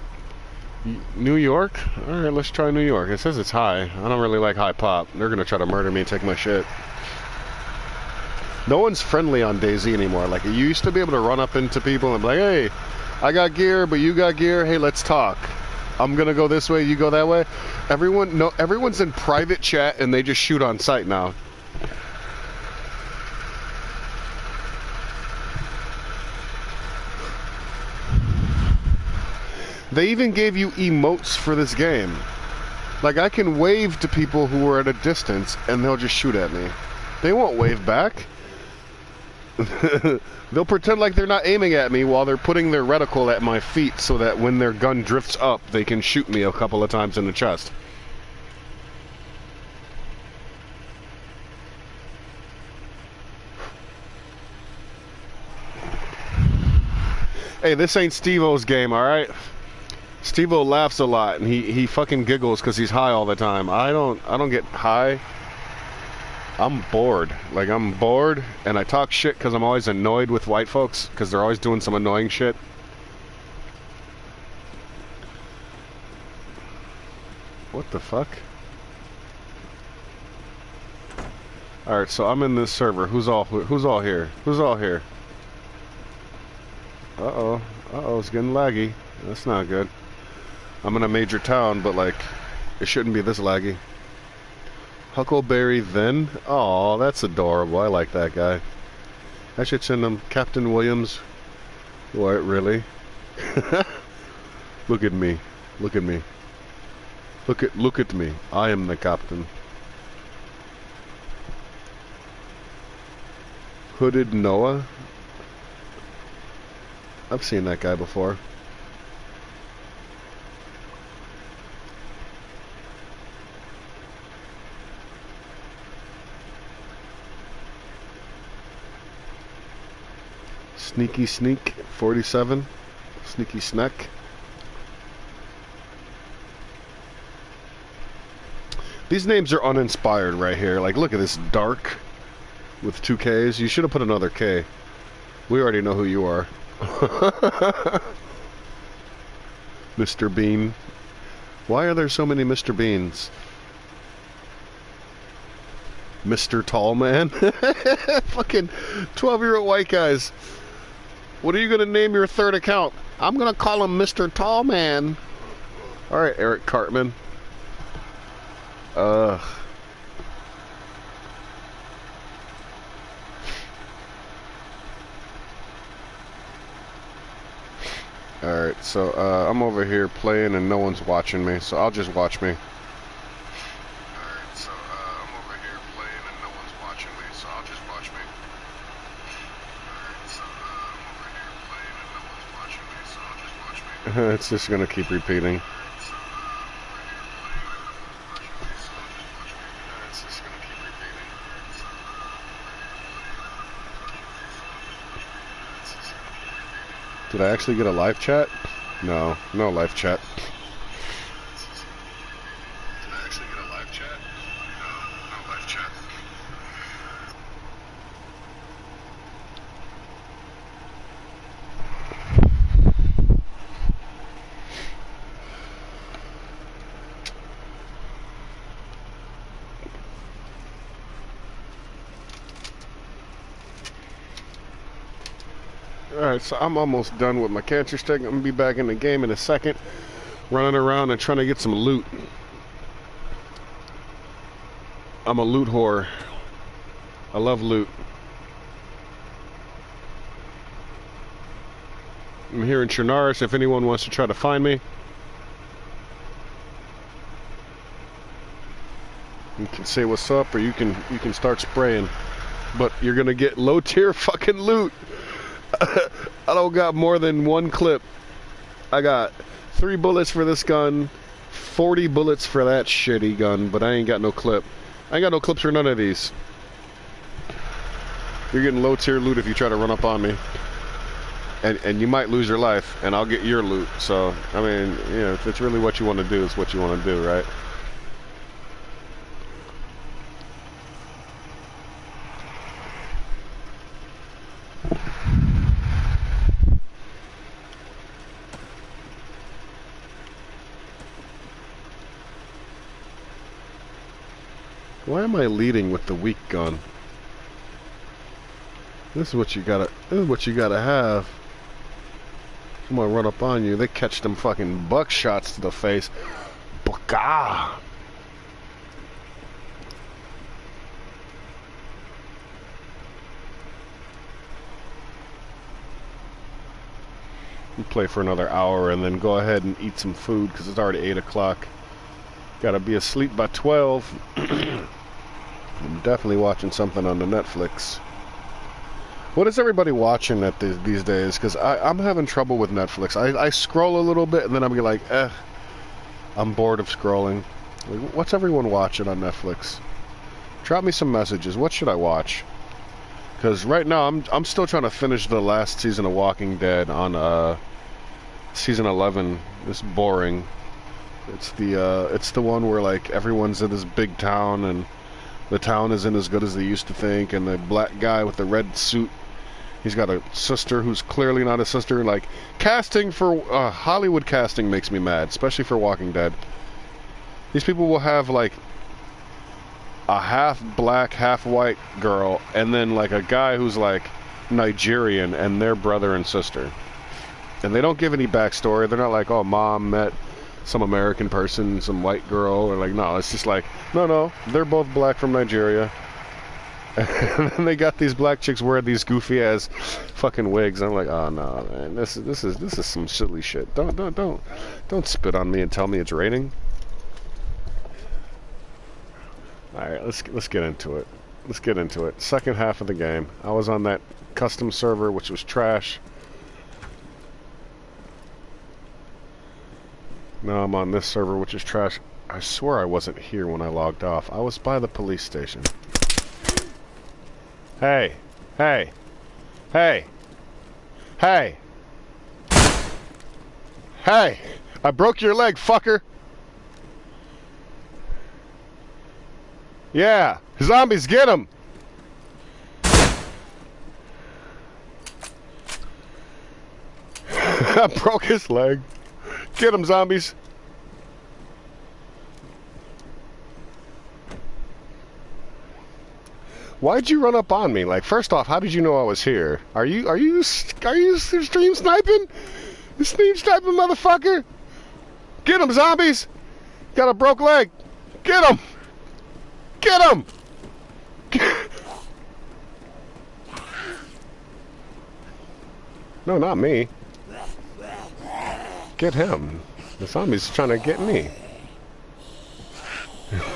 New York? Alright, let's try New York. It says it's high. I don't really like high pop. They're gonna try to murder me and take my shit. No one's friendly on Dayz anymore. Like, you used to be able to run up into people and be like, hey, I got gear, but you got gear. Hey, let's talk. I'm gonna go this way, you go that way. Everyone's in private chat and they just shoot on sight now. They even gave you emotes for this game. Like, I can wave to people who are at a distance and they'll just shoot at me. They won't wave back. They'll pretend like they're not aiming at me while they're putting their reticle at my feet so that when their gun drifts up, they can shoot me a couple of times in the chest. Hey, this ain't Steve-O's game, alright? Steve-O laughs a lot and he fucking giggles because he's high all the time. I don't get high. I'm bored. Like, I'm bored and I talk shit because I'm always annoyed with white folks because they're always doing some annoying shit. What the fuck? Alright, so I'm in this server. Who's all here? Who's all here? Uh-oh. Uh-oh, it's getting laggy. That's not good. I'm in a major town, but like, it shouldn't be this laggy. Huckleberry then? Oh, that's adorable. I like that guy. I should send him Captain Williams. What, really? Look at me. Look at me. Look at me. I am the captain. Hooded Noah? I've seen that guy before. Sneaky Sneak 47. Sneaky Snack. These names are uninspired right here. Like, look at this dark with 2 Ks. You should have put another K. We already know who you are. Mr. Bean. Why are there so many Mr. Beans? Mr. Tall Man. Fucking 12-year-old white guys. What are you gonna name your third account? I'm gonna call him Mr. Tall Man. Alright, Eric Cartman. Alright, so I'm over here playing and no one's watching me, so I'll just watch me. Alright, so I'm over here playing and no one's watching me, so I'll just watch me. Alright, so I'm over here playing and no one's watching me, so I'll just watch me. It's just gonna keep repeating. Did I actually get a live chat? No, no live chat. Did I actually get a live chat? No, no live chat. Alright, so I'm almost done with my cancer stick. I'm gonna be back in the game in a second, running around and trying to get some loot. I'm a loot whore. I love loot. I'm here in Chernarus if anyone wants to try to find me. You can say what's up or you can start spraying. But you're gonna get low tier fucking loot. I don't got more than 1 clip. I got 3 bullets for this gun, 40 bullets for that shitty gun, but I ain't got no clip. I ain't got no clips for none of these. You're getting low tier loot if you try to run up on me. And you might lose your life, and I'll get your loot. So, I mean, you know, if it's really what you want to do, it's what you want to do, right? Why am I leading with the weak gun? This is what you gotta. This is what you gotta have. I'm gonna run up on you. They catch them fucking buckshots to the face. Baka. We play for another hour and then go ahead and eat some food because it's already 8 o'clock. Gotta be asleep by 12. I'm definitely watching something on the Netflix. What is everybody watching at these days? Because I'm having trouble with Netflix. I scroll a little bit and then I'm like, I'm bored of scrolling. Like, what's everyone watching on Netflix? Drop me some messages. What should I watch? Because right now I'm still trying to finish the last season of Walking Dead on season 11. It's boring. It's the one where like everyone's in this big town and the town isn't as good as they used to think, and the black guy with the red suit, he's got a sister who's clearly not a sister. Like, casting for Hollywood casting makes me mad, especially for Walking Dead. These people will have like a half black, half white girl, and then like a guy who's like Nigerian, and their brother and sister. And they don't give any backstory. They're not like, oh, mom met some American person, some white girl, or like, no, it's just like, no, they're both black from Nigeria. And then they got these black chicks wearing these goofy ass fucking wigs. I'm like, oh no, man, this is some silly shit. Don't spit on me and tell me it's raining. All right, let's get into it. Let's get into it. Second half of the game. I was on that custom server, which was trash. Now I'm on this server, which is trash. I swear I wasn't here when I logged off. I was by the police station. Hey! Hey! Hey! Hey! Hey! I broke your leg, fucker! Yeah! Zombies, get him! I broke his leg. Get him, zombies! Why'd you run up on me? Like, first off, how did you know I was here? Are you stream sniping? You stream sniping, motherfucker? Get him, zombies! Got a broke leg. Get him! Get him! No, not me. Get him. The zombie's trying to get me.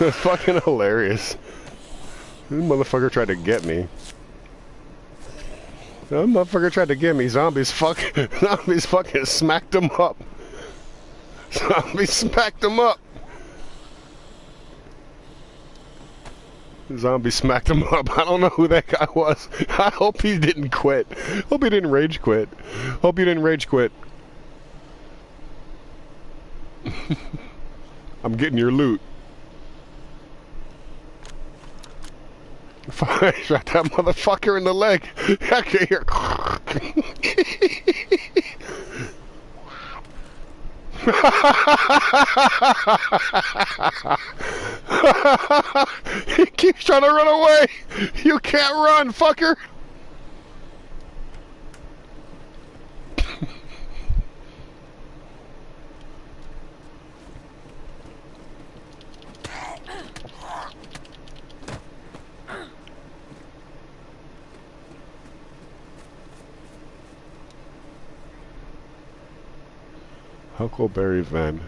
That's fucking hilarious. This motherfucker tried to get me. That motherfucker tried to get me. Zombies fucking smacked him up. Zombies smacked him up. Zombie smacked him up. I don't know who that guy was. I hope he didn't quit. Hope he didn't rage quit. Hope he didn't rage quit. I'm getting your loot. I shot that motherfucker in the leg. I can hear. He keeps trying to run away. You can't run, fucker. Huckleberry Ven.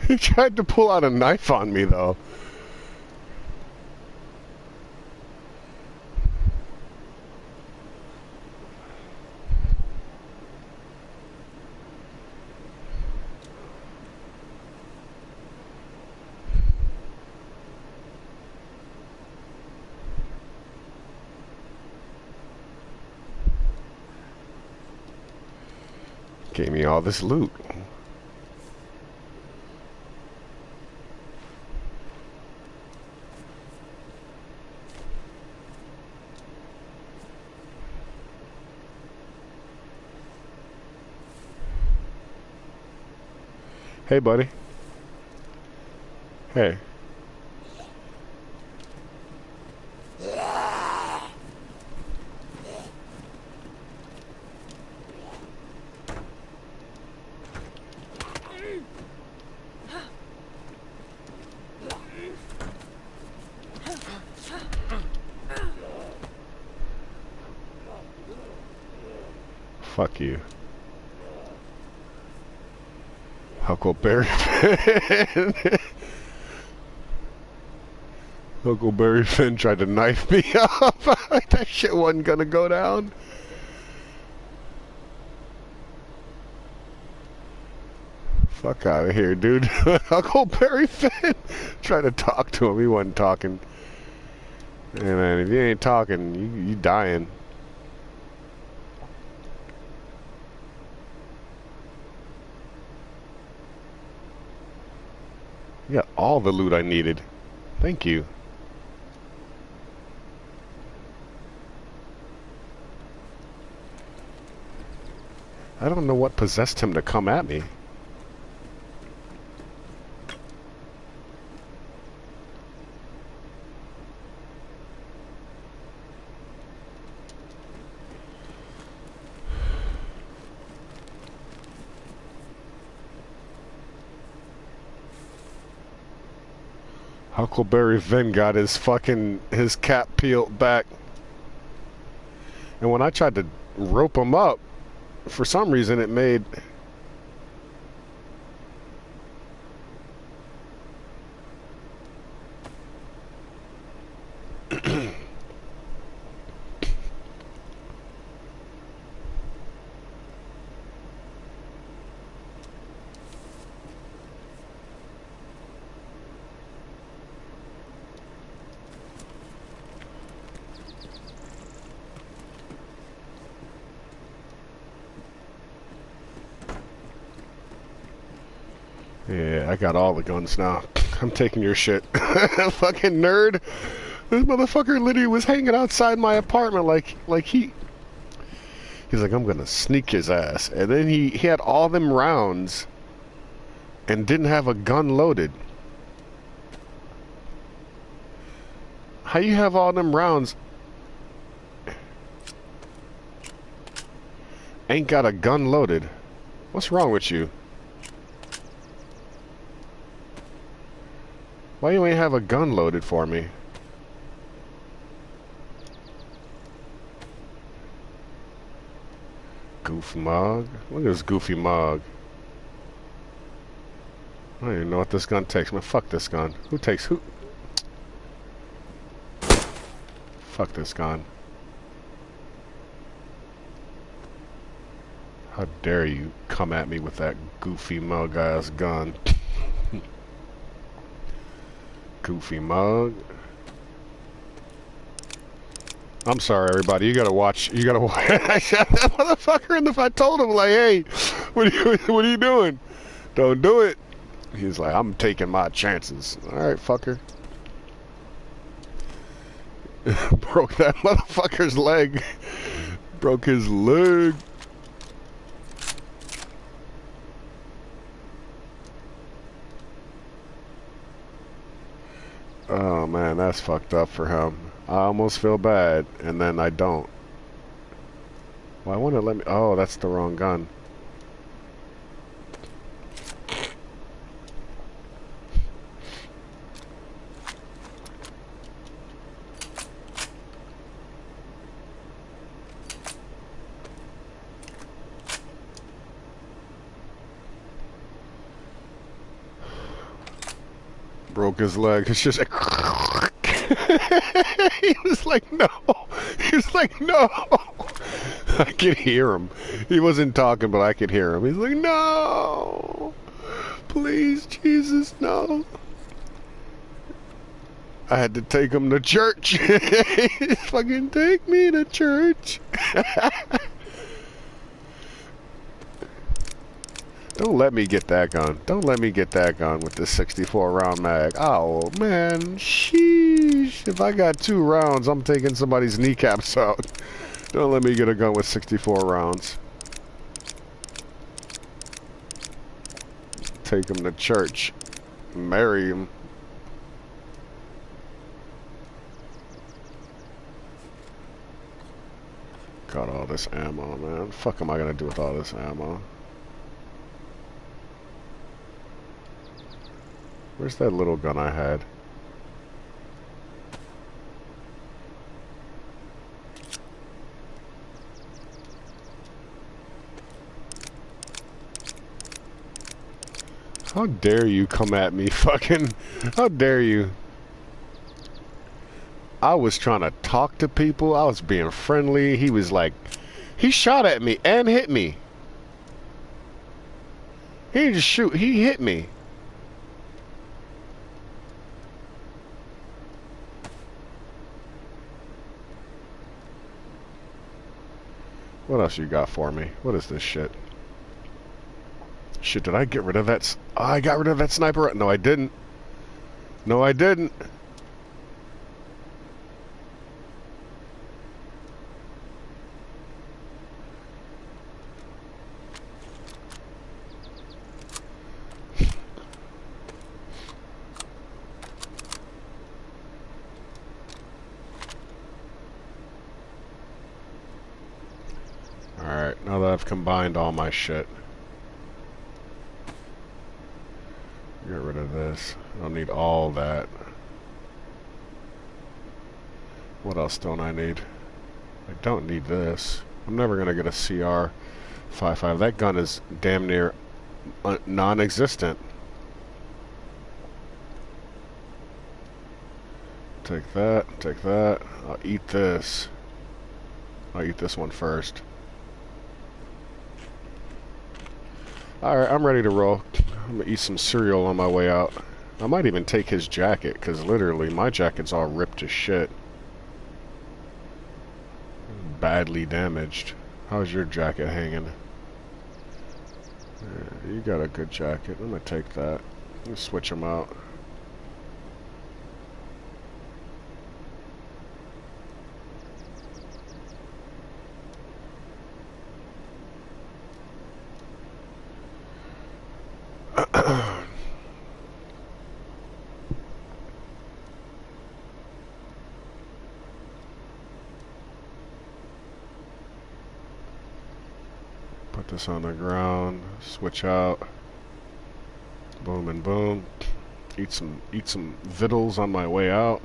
He tried to pull out a knife on me, though. Gave me all this loot. Hey, buddy. Hey. Fuck you. Huckleberry Finn. Huckleberry Finn tried to knife me up. That shit wasn't gonna go down. Fuck out of here, dude. Huckleberry Finn. Trying to talk to him. He wasn't talking. Hey man, if you ain't talking, you dying. You got all the loot I needed. Thank you. I don't know what possessed him to come at me. Huckleberry Finn got his cap peeled back. And when I tried to rope him up, for some reason it made... Yeah, I got all the guns now. I'm taking your shit. Fucking nerd. This motherfucker literally was hanging outside my apartment he's like, I'm gonna sneak his ass. And then he had all them rounds and didn't have a gun loaded. How you have all them rounds ain't got a gun loaded? What's wrong with you? Why you ain't have a gun loaded for me? Goof mug? Look at this goofy mug. I don't even know what this gun takes. Man, fuck this gun. Who takes who? Fuck this gun. How dare you come at me with that goofy mug ass gun? Goofy mug. I'm sorry, everybody. You gotta watch. You gotta watch. I shot that motherfucker in the. I told him like, "Hey, what are you doing? Don't do it." He's like, "I'm taking my chances." All right, fucker. Broke that motherfucker's leg. Broke his leg. Oh man, that's fucked up for him. I almost feel bad, and then I don't. Well, I want to let me... Oh, that's the wrong gun. Broke his leg. It's just... He was like, no. He was like, no. I could hear him. He wasn't talking, but I could hear him. He's like, no. Please, Jesus, no. I had to take him to church. Fucking take me to church. Don't let me get that gun. Don't let me get that gun with this 64 round mag. Oh, man. Sheesh. If I got 2 rounds, I'm taking somebody's kneecaps out. Don't let me get a gun with 64 rounds. Take him to church. Marry him. Got all this ammo, man. Fuck am I gonna do with all this ammo? Where's that little gun I had? How dare you come at me, fucking... How dare you? I was trying to talk to people. I was being friendly. He was like... He shot at me and hit me. He didn't just shoot. He hit me. What else you got for me? What is this shit? Shit, did I get rid of that? Oh, I got rid of that sniper. No, I didn't. No, I didn't. Alright, now that I've combined all my shit. Get rid of this. I don't need all that. What else don't I need? I don't need this. I'm never gonna get a CR-55. That gun is damn near non-existent. Take that, take that. I'll eat this. I'll eat this one first. Alright, I'm ready to roll. I'm gonna eat some cereal on my way out. I might even take his jacket, because literally my jacket's all ripped to shit. Badly damaged. How's your jacket hanging? Yeah, you got a good jacket. I'm gonna take that. I'm gonna switch them out. Put this on the ground, switch out, boom and boom. Eat some vittles on my way out.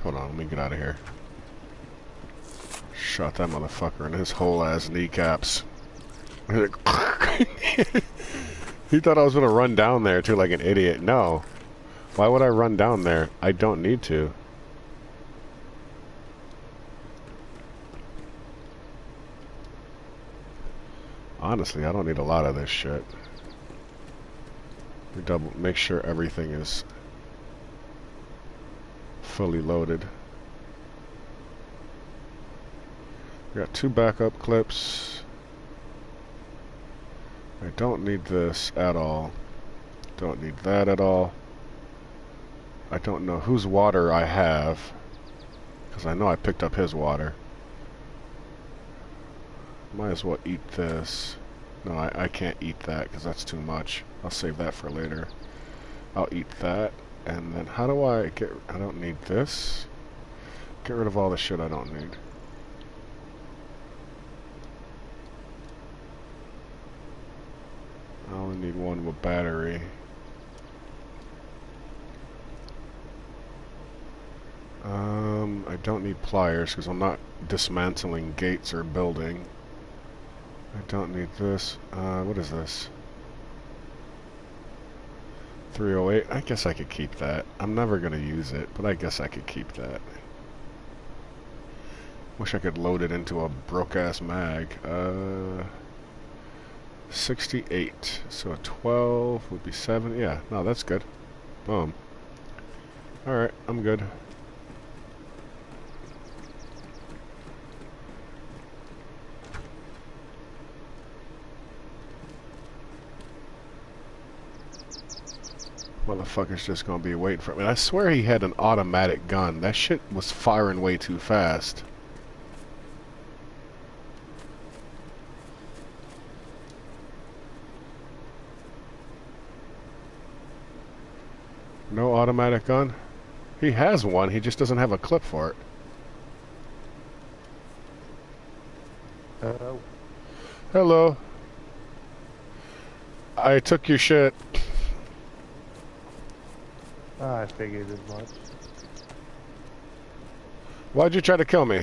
Hold on, let me get out of here. Shot that motherfucker in his whole ass kneecaps. He thought I was gonna run down there too like an idiot. No. Why would I run down there? I don't need to. Honestly, I don't need a lot of this shit. Make sure everything is fully loaded. Got 2 backup clips. I don't need this at all. Don't need that at all. I don't know whose water I have, because I know I picked up his water. Might as well eat this. No, I can't eat that because that's too much. I'll save that for later. I'll eat that. And then how do I get... I don't need this. Get rid of all the shit I don't need. I only need one with battery. I don't need pliers because I'm not dismantling gates or building. I don't need this. What is this? 308. I guess I could keep that. I'm never going to use it, but I guess I could keep that. Wish I could load it into a broke-ass mag. 68. So a 12 would be 7. Yeah, no, that's good. Boom. Alright, I'm good. Motherfucker's just gonna be waiting for me. I swear he had an automatic gun. That shit was firing way too fast. No automatic gun? He has one, he just doesn't have a clip for it. Hello. Hello. I took your shit. I figured as much. Why'd you try to kill me?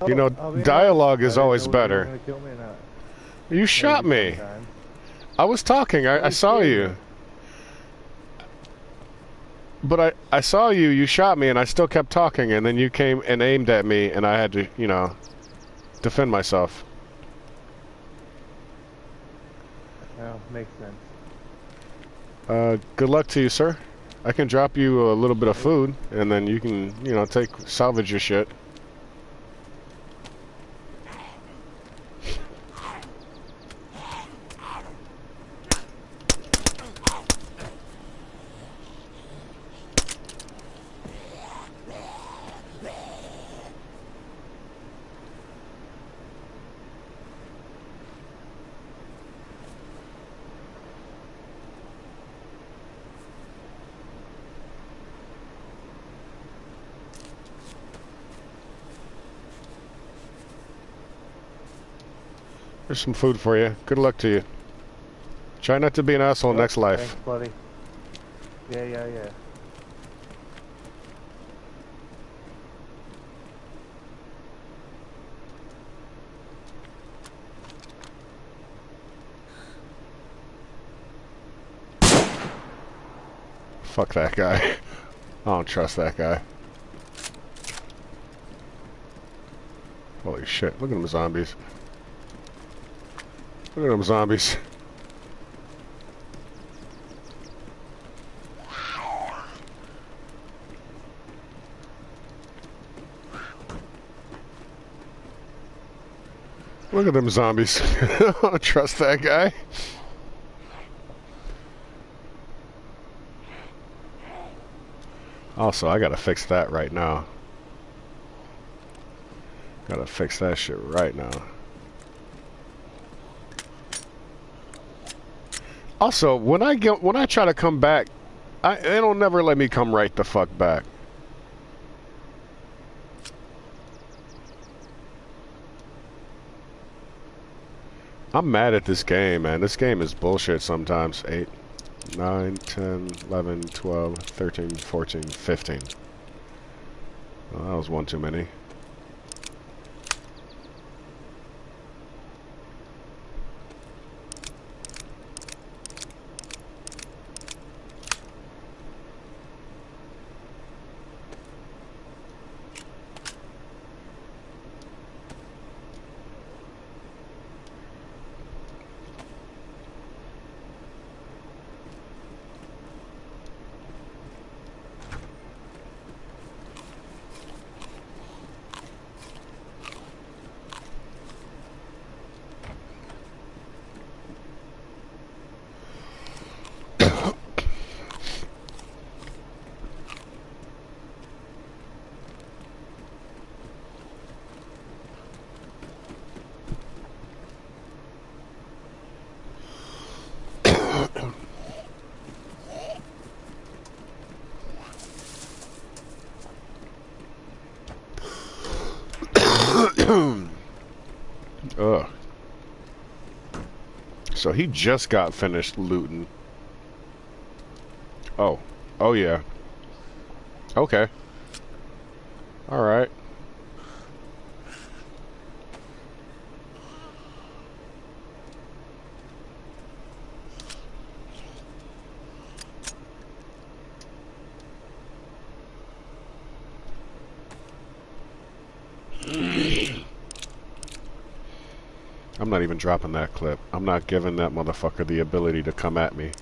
You Oh, know, I'll be dialogue honest, is I always didn't know if you were better. gonna kill me or not. You shot Maybe me. sometime. I was talking, I saw you. But I saw you, you shot me, and I still kept talking, and then you came and aimed at me, and I had to, you know, defend myself. Well, makes sense. Good luck to you, sir. I can drop you a little bit of food, and then you can, you know, salvage your shit. There's some food for you. Good luck to you. Try not to be an asshole next life. Thanks, buddy. Yeah. Fuck that guy. I don't trust that guy. Holy shit, look at them zombies. Look at them zombies. Look at them zombies. I don't trust that guy. Also, I gotta fix that right now. Gotta fix that shit right now. Also, when I try to come back, they don't never let me come right the fuck back. I'm mad at this game, man. This game is bullshit sometimes. 8, 9, 10, 11, 12, 13, 14, 15. Well, that was one too many. Ugh. So he just got finished looting. Oh. Oh yeah. Okay. Alright. I'm not even dropping that clip. I'm not giving that motherfucker the ability to come at me.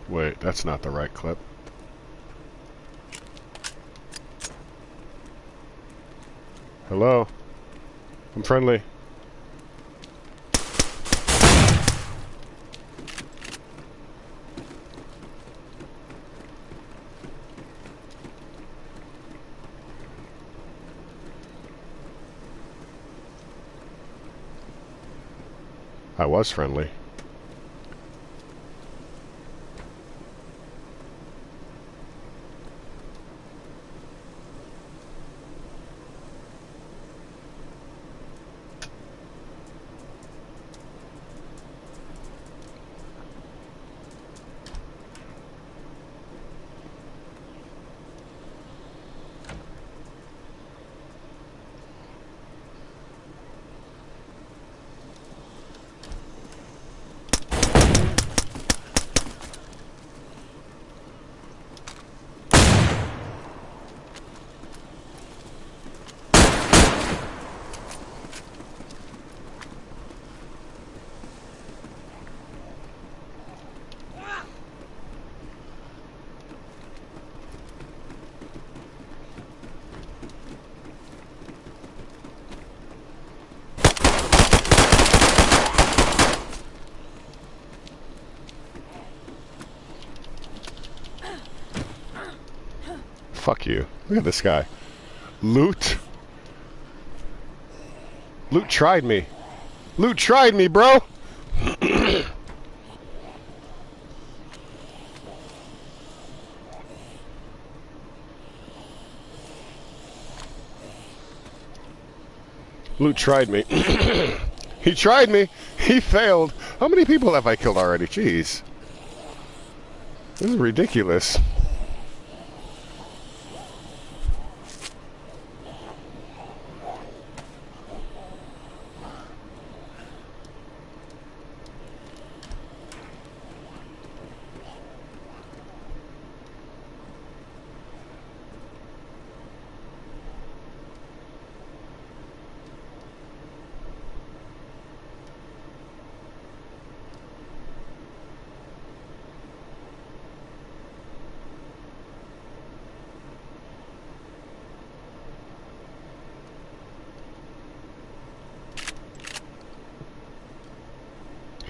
Wait, that's not the right clip. Hello? I'm friendly. I was friendly. Fuck you. Look at this guy. Loot? Loot tried me. Loot tried me, bro! Loot tried me. He tried me. He failed. How many people have I killed already? Jeez. This is ridiculous.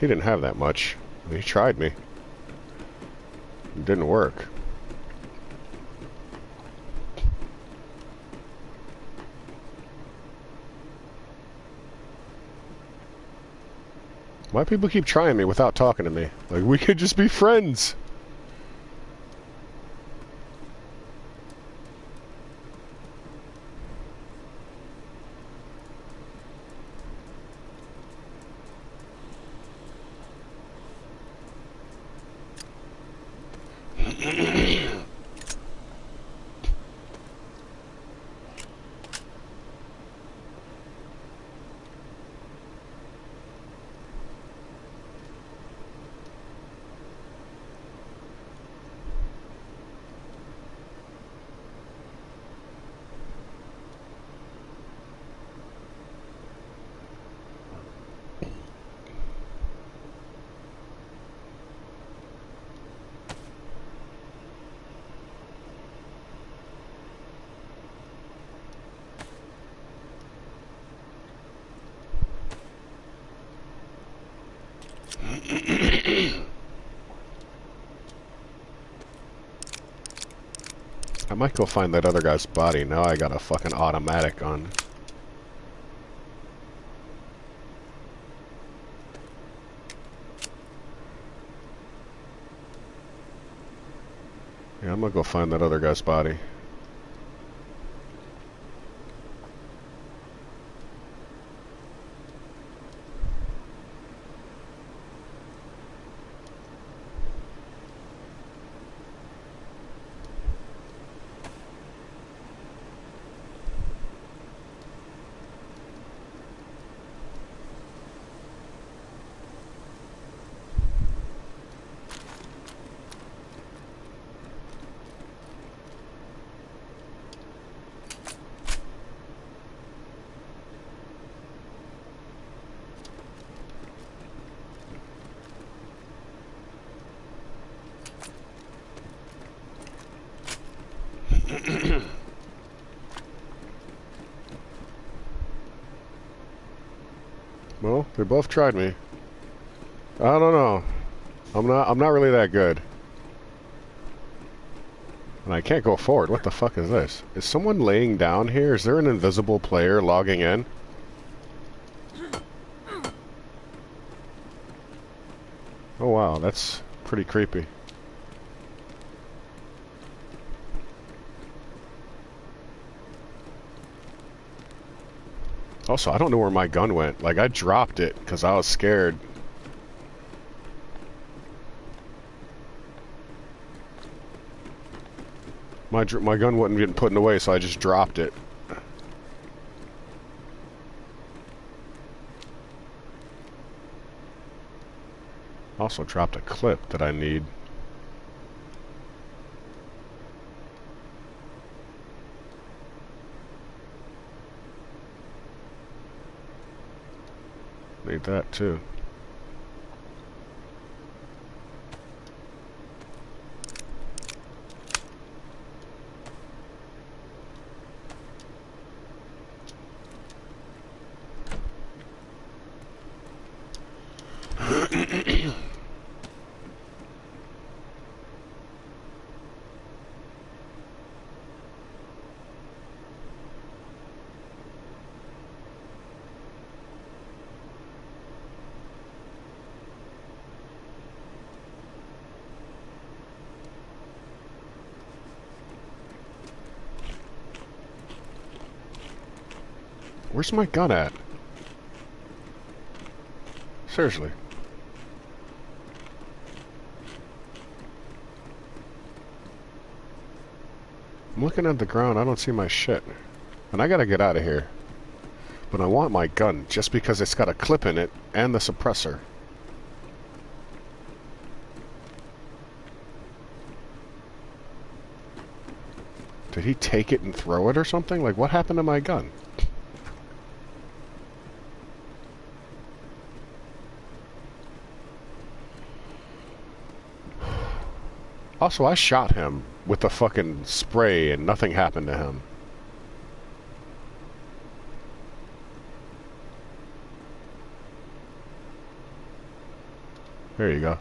He didn't have that much. He tried me. It didn't work. Why people keep trying me without talking to me? Like, we could just be friends. I might go find that other guy's body. Now I got a fucking automatic on. Yeah, I'm gonna go find that other guy's body. Well, they both tried me. I don't know. I'm not really that good. And I can't go forward. What the fuck is this? Is someone laying down here? Is there an invisible player logging in? Oh wow, that's pretty creepy. Also, I don't know where my gun went. Like, I dropped it because I was scared. My gun wasn't getting put away, so I just dropped it. Also dropped a clip that I need. Need that too. Where's my gun at? Seriously. I'm looking at the ground, I don't see my shit. And I gotta get out of here. But I want my gun, just because it's got a clip in it, and the suppressor. Did he take it and throw it or something? Like, what happened to my gun? Also, I shot him with the fucking spray and nothing happened to him. There you go.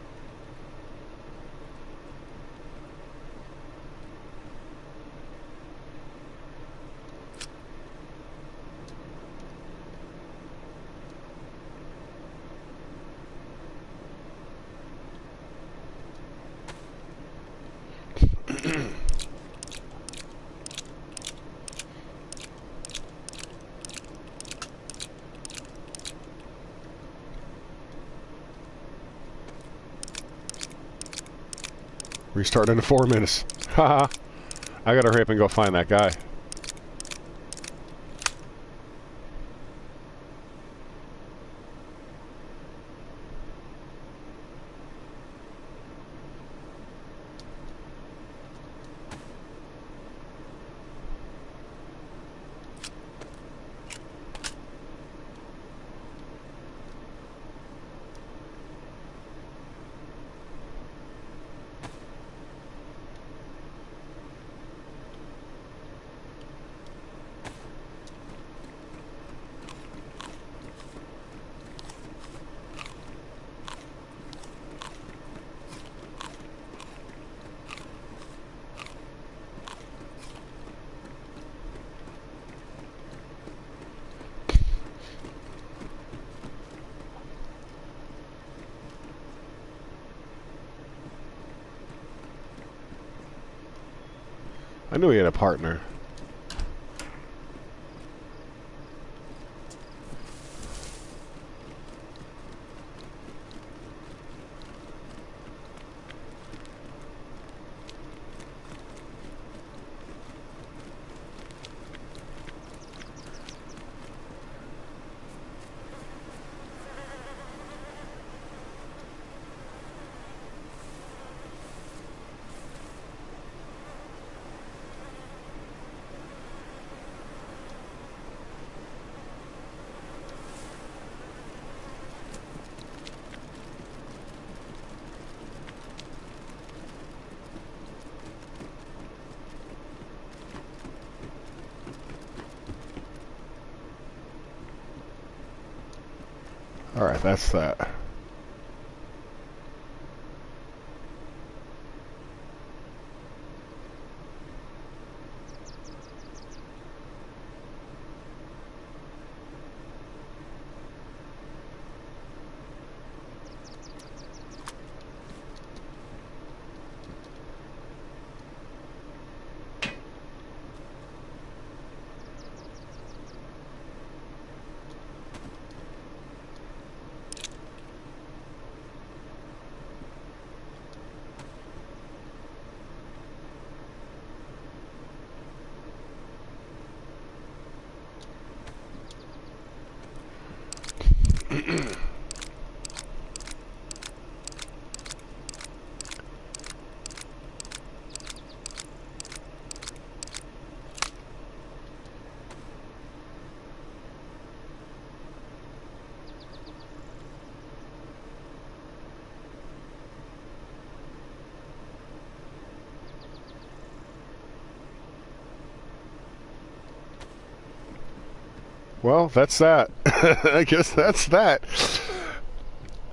Restart in 4 minutes. Haha. I gotta hurry up and go find that guy. I knew he had a partner. Alright, that's that. Well, that's that. I guess that's that.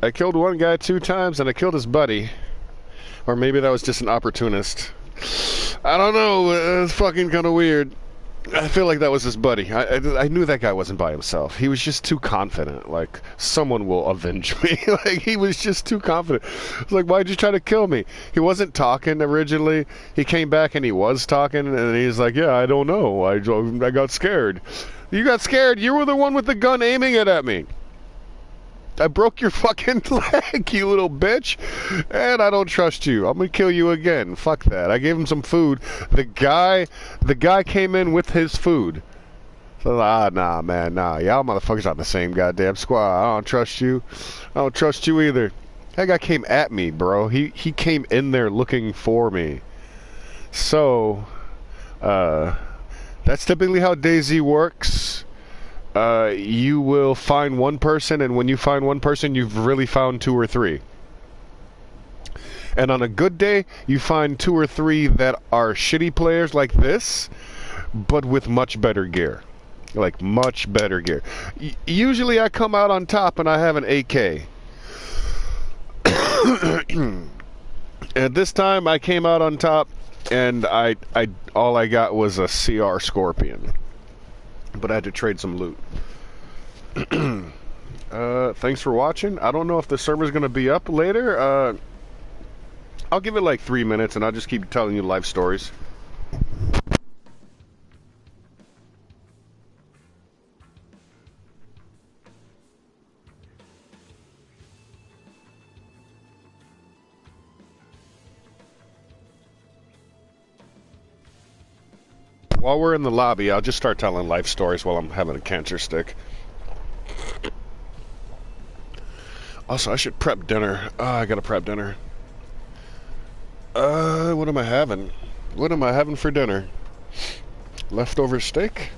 I killed one guy 2 times and I killed his buddy. Or maybe that was just an opportunist. I don't know. It's fucking kind of weird. I feel like that was his buddy. I knew that guy wasn't by himself. He was just too confident. Like, someone will avenge me. Like, he was just too confident. It's like, why'd you try to kill me? He wasn't talking originally. He came back and he was talking, and he's like, yeah, I don't know. I got scared. You got scared? You were the one with the gun aiming it at me. I broke your fucking leg, you little bitch. And I don't trust you. I'm gonna kill you again. Fuck that. I gave him some food. The guy came in with his food. So, nah, man, nah. Y'all motherfuckers aren't the same goddamn squad. I don't trust you. I don't trust you either. That guy came at me, bro. He came in there looking for me. So, that's typically how Dayz works. You will find one person, and when you find one person, you've really found 2 or 3. And on a good day, you find 2 or 3 that are shitty players like this, but with much better gear. Like, much better gear. Usually I come out on top and I have an AK. And this time I came out on top and all I got was a CR Scorpion. But I had to trade some loot. Thanks for watching. I don't know if the server's going to be up later. I'll give it like 3 minutes and I'll just keep telling you life stories. While we're in the lobby, I'll just start telling life stories while I'm having a cancer stick. Also, I should prep dinner. I gotta prep dinner. What am I having? What am I having for dinner? Leftover steak?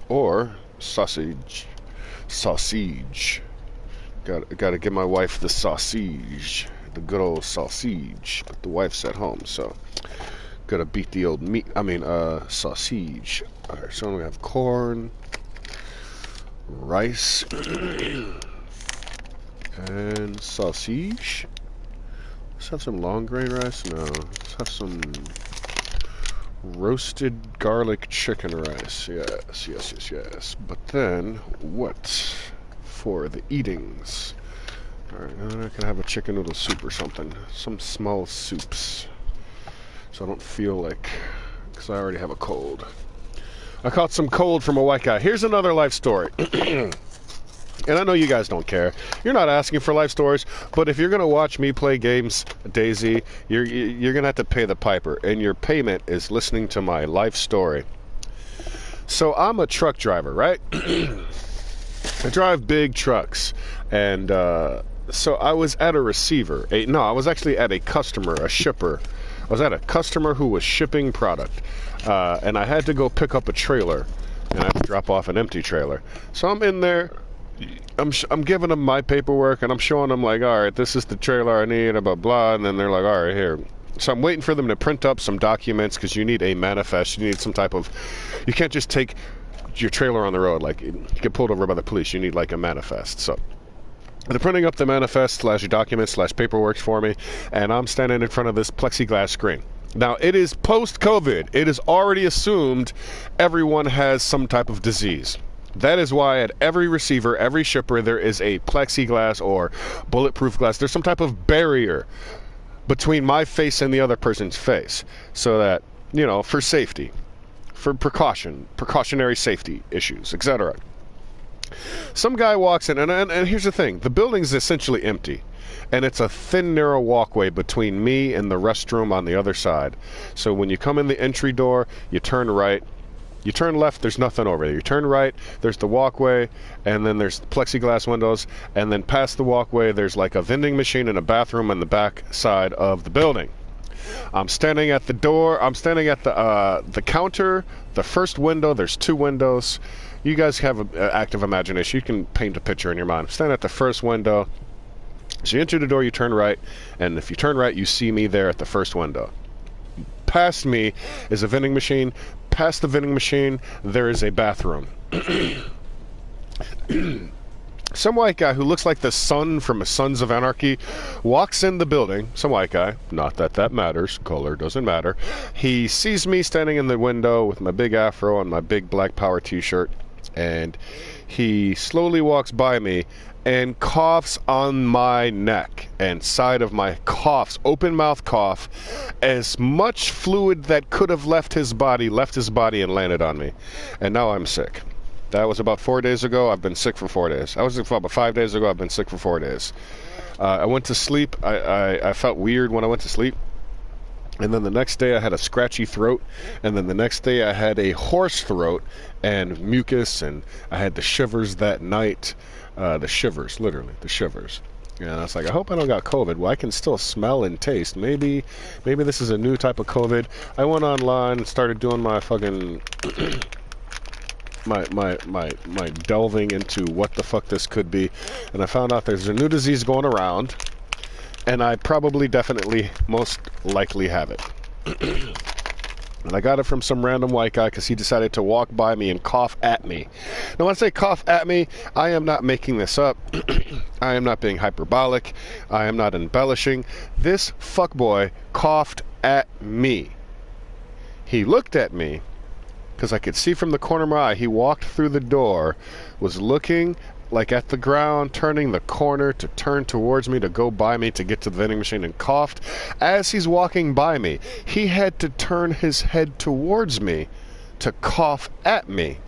Or sausage? Sausage. Gotta give my wife the sausage. The good old sausage. But the wife's at home, so... Gotta beat the old meat, sausage. Alright, so we have corn, rice, and sausage. Let's have some long grain rice. No, let's have some roasted garlic chicken rice. Yes. But then, what for the eatings? Alright, I can have a chicken noodle soup or something. Some small soups. So I don't feel like, because I already have a cold. I caught some cold from a white guy. Here's another life story. And I know you guys don't care. You're not asking for life stories, but if you're going to watch me play games, Dayz, you're going to have to pay the piper. And your payment is listening to my life story. So I'm a truck driver, right? I drive big trucks. And so I was at a receiver. I was actually at a customer, a shipper. I was at a customer who was shipping product, and I had to go pick up a trailer, and I had to drop off an empty trailer. So I'm in there, I'm giving them my paperwork, and I'm showing them, like, all right, this is the trailer I need, blah, blah, and then they're like, all right, here. So I'm waiting for them to print up some documents, because you need a manifest, you need some type of, you can't just take your trailer on the road. Like, you get pulled over by the police. You need like a manifest. So they're printing up the manifest / documents / paperwork for me, and I'm standing in front of this plexiglass screen. Now, it is post-COVID. It is already assumed everyone has some type of disease. That is why at every receiver, every shipper, there is a plexiglass or bulletproof glass. There's some type of barrier between my face and the other person's face, so that, you know, for safety, for precautionary safety issues, etc. Some guy walks in, and here's the thing. The building's essentially empty, and it's a thin, narrow walkway between me and the restroom on the other side. So when you come in the entry door, you turn right. You turn left, there's nothing over there. You turn right, there's the walkway, and then there's plexiglass windows, and then past the walkway, there's like a vending machine and a bathroom on the back side of the building. I'm standing at the door. I'm standing at the counter, the first window. There's 2 windows. You guys have an active imagination. You can paint a picture in your mind. I'm standing at the first window. So you enter the door, you turn right, and if you turn right, you see me there at the first window. Past me is a vending machine. Past the vending machine, there is a bathroom. Some white guy who looks like the son from Sons of Anarchy walks in the building. Some white guy. Not that that matters. Color doesn't matter. He sees me standing in the window with my big afro and my big Black Power t-shirt. And he slowly walks by me and coughs on my neck and side of my coughs, open mouth cough, as much fluid that could have left his body and landed on me. And now I'm sick. That was about 4 days ago. I've been sick for 4 days. I was sick for about 5 days ago. I've been sick for 4 days. I went to sleep. I felt weird when I went to sleep. And then the next day I had a scratchy throat. And then the next day I had a hoarse throat and mucus. And I had the shivers that night. The shivers, literally, the shivers. And I was like, I hope I don't got COVID. Well, I can still smell and taste. Maybe this is a new type of COVID. I went online and started doing my fucking... my delving into what the fuck this could be, and I found out there's a new disease going around, and I probably, definitely, most likely have it. And I got it from some random white guy because he decided to walk by me and cough at me. Now, when I say cough at me, I am not making this up. I am not being hyperbolic. I am not embellishing. This fuckboy coughed at me. He looked at me, because I could see from the corner of my eye, he walked through the door, was looking like at the ground, turning the corner to turn towards me, to go by me, to get to the vending machine, and coughed. As he's walking by me, he had to turn his head towards me to cough at me.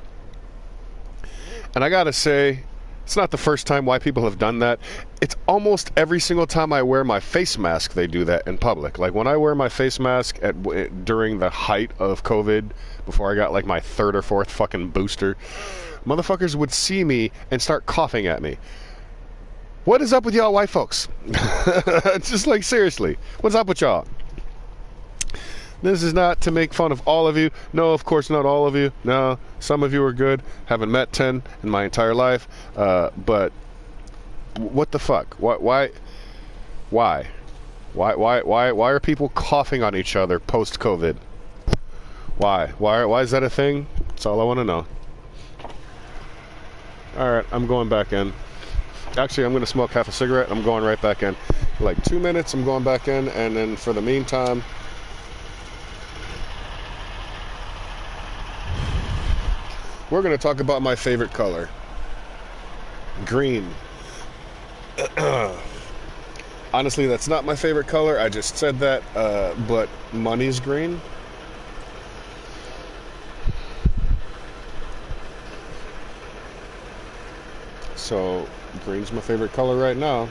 And I gotta say, it's not the first time white people have done that. It's almost every single time I wear my face mask, they do that in public. Like when I wear my face mask during the height of COVID, before I got like my 3rd or 4th fucking booster, motherfuckers would see me and start coughing at me. What is up with y'all white folks? Just like, seriously, what's up with y'all? This is not to make fun of all of you. No, of course not all of you. No, some of you are good. Haven't met 10 in my entire life. But what the fuck? Why are people coughing on each other post-COVID? Why is that a thing? That's all I want to know. Alright, I'm going back in. Actually, I'm going to smoke half a cigarette. I'm going right back in. Like 2 minutes, I'm going back in. And then for the meantime, we're going to talk about my favorite color. Green. Honestly, that's not my favorite color. I just said that, but money's green. So, green's my favorite color right now.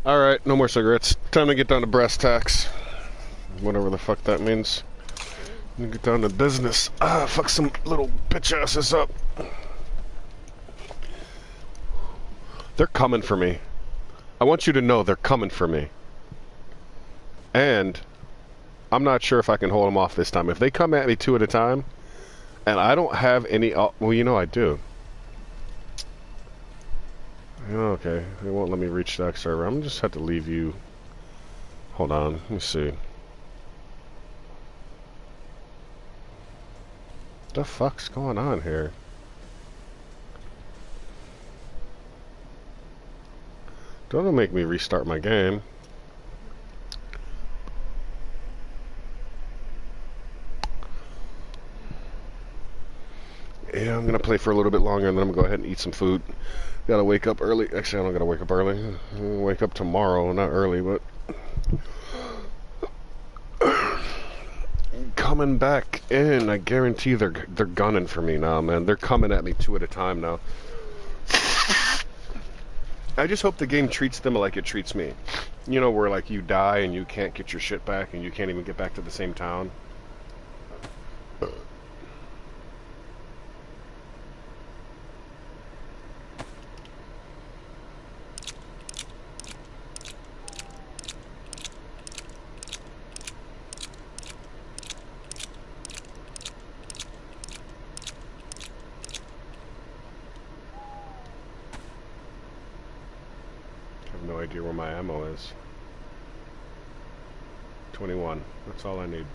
Alright, no more cigarettes. Time to get down to brass tacks. Whatever the fuck that means. Get down to business. Fuck some little bitch asses up. They're coming for me. I want you to know they're coming for me. And I'm not sure if I can hold them off this time. If they come at me 2 at a time, and I don't have any... well, you know I do. Okay, they won't let me reach that server. I'm just have to leave you... Hold on, let me see. What the fuck's going on here? Don't make me restart my game. Yeah, I'm gonna play for a little bit longer and then I'm gonna go ahead and eat some food. Gotta wake up early. Actually, I don't gotta wake up early. I'm gonna wake up tomorrow, not early, but... Coming back in, I guarantee they're gunning for me now, man. They're coming at me 2 at a time now. I just hope the game treats them like it treats me. You know, where like you die and you can't get your shit back and you can't even get back to the same town. No idea where my ammo is. 21. That's all I need.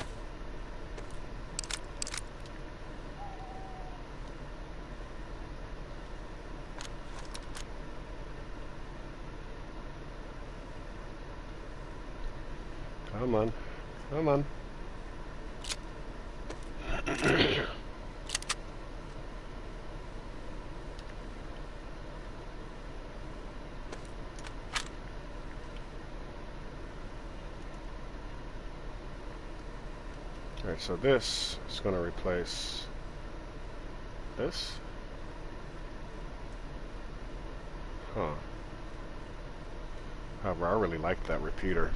Come on. Come on. Alright, so this is going to replace this. Huh. However, I really like that repeater.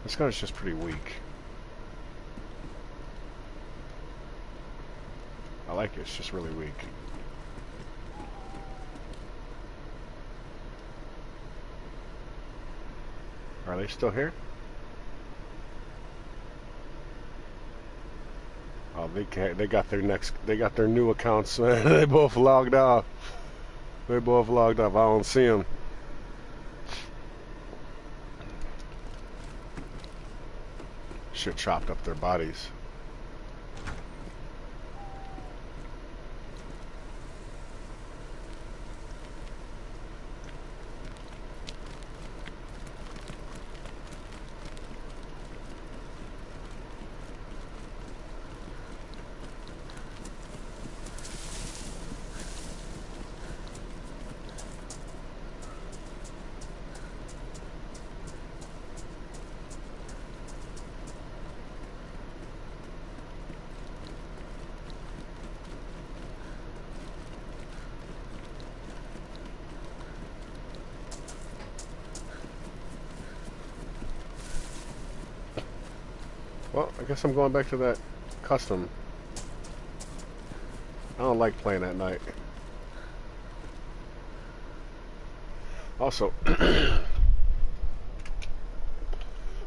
This gun is just pretty weak. I like it, it's just really weak. Are they still here? Oh, they got their new accounts, man. They both logged off. They both logged off. I don't see them. Shit chopped up their bodies. Well, I guess I'm going back to that custom. I don't like playing at night. Also,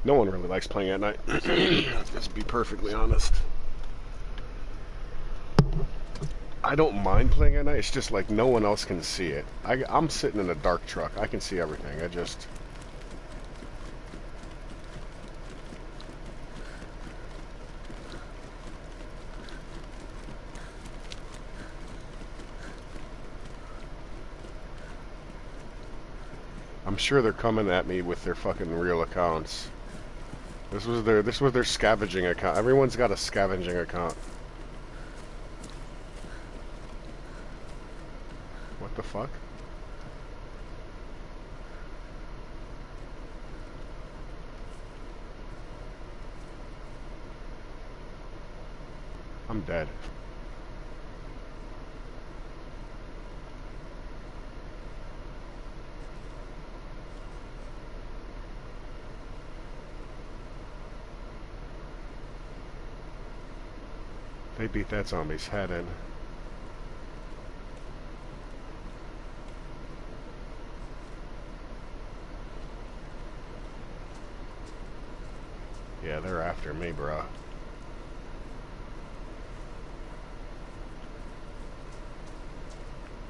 no one really likes playing at night. Let's be perfectly honest. I don't mind playing at night. It's just like no one else can see it. I'm sitting in a dark truck. I can see everything. I'm sure they're coming at me with their fucking real accounts. This was their scavenging account. Everyone's got a scavenging account. What the fuck? I'm I'm dead. They beat that zombie's head in. Yeah, they're after me, bro.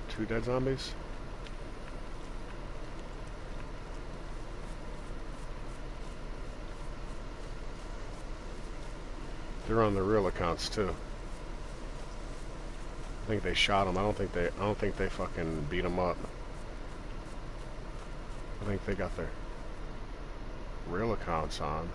Two dead zombies? They're on the real accounts too. I think they shot him. I don't think they fucking beat him up. I think they got their real accounts on.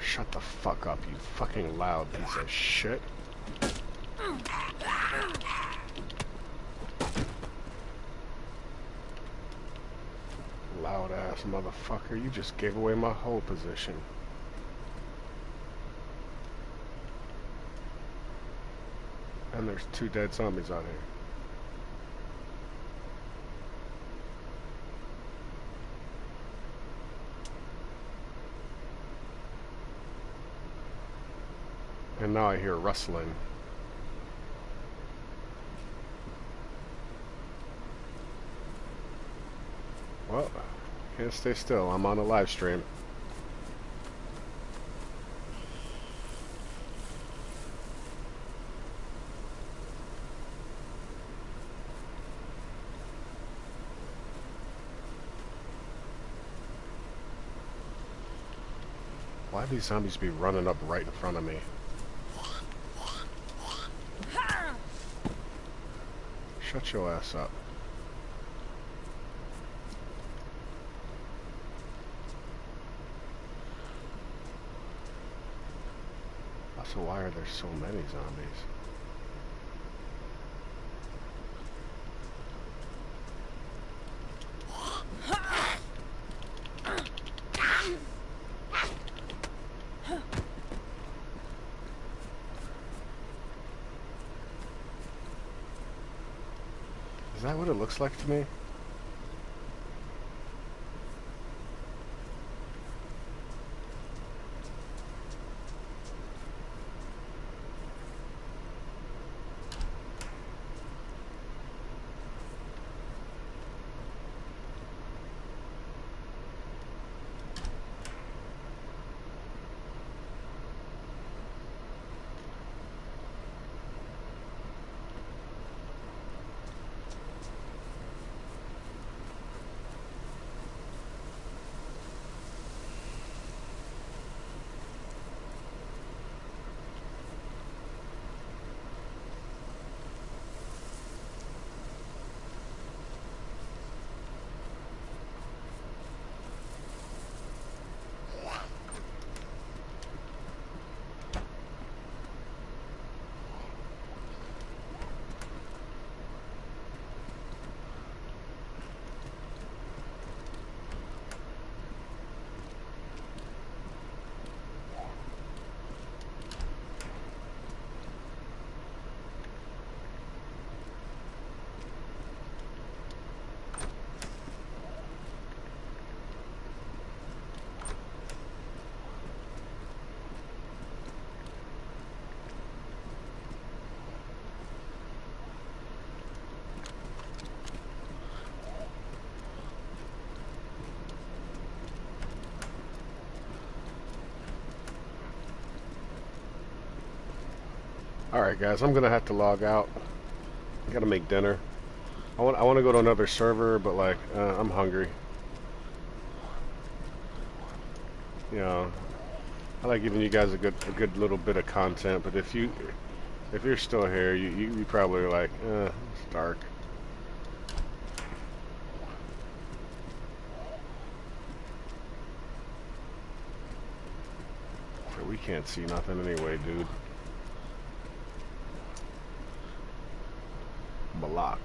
Shut the fuck up, you fucking loud piece of shit. Loud ass motherfucker, you just gave away my whole position. And there's two dead zombies out here. And now I hear rustling. Well, can't stay still. I'm on a live stream. Why do these zombies be running up right in front of me? Shut your ass up. Also, why are there so many zombies? Is that what it looks like to me? Alright guys, I'm gonna have to log out. Gotta make dinner. I want to go to another server, but like, I'm hungry. You know, I like giving you guys a good little bit of content, but if you're still here, you probably are like, it's dark. We can't see nothing anyway, dude. Block.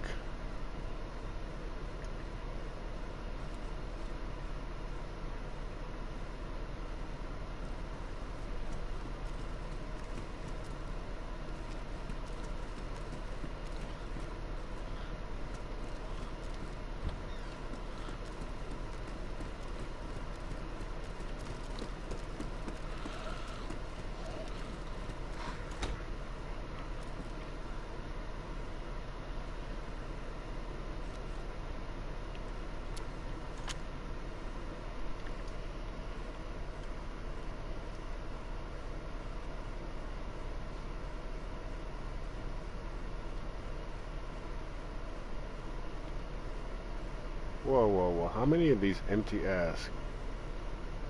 Whoa, whoa, whoa. How many of these empty ass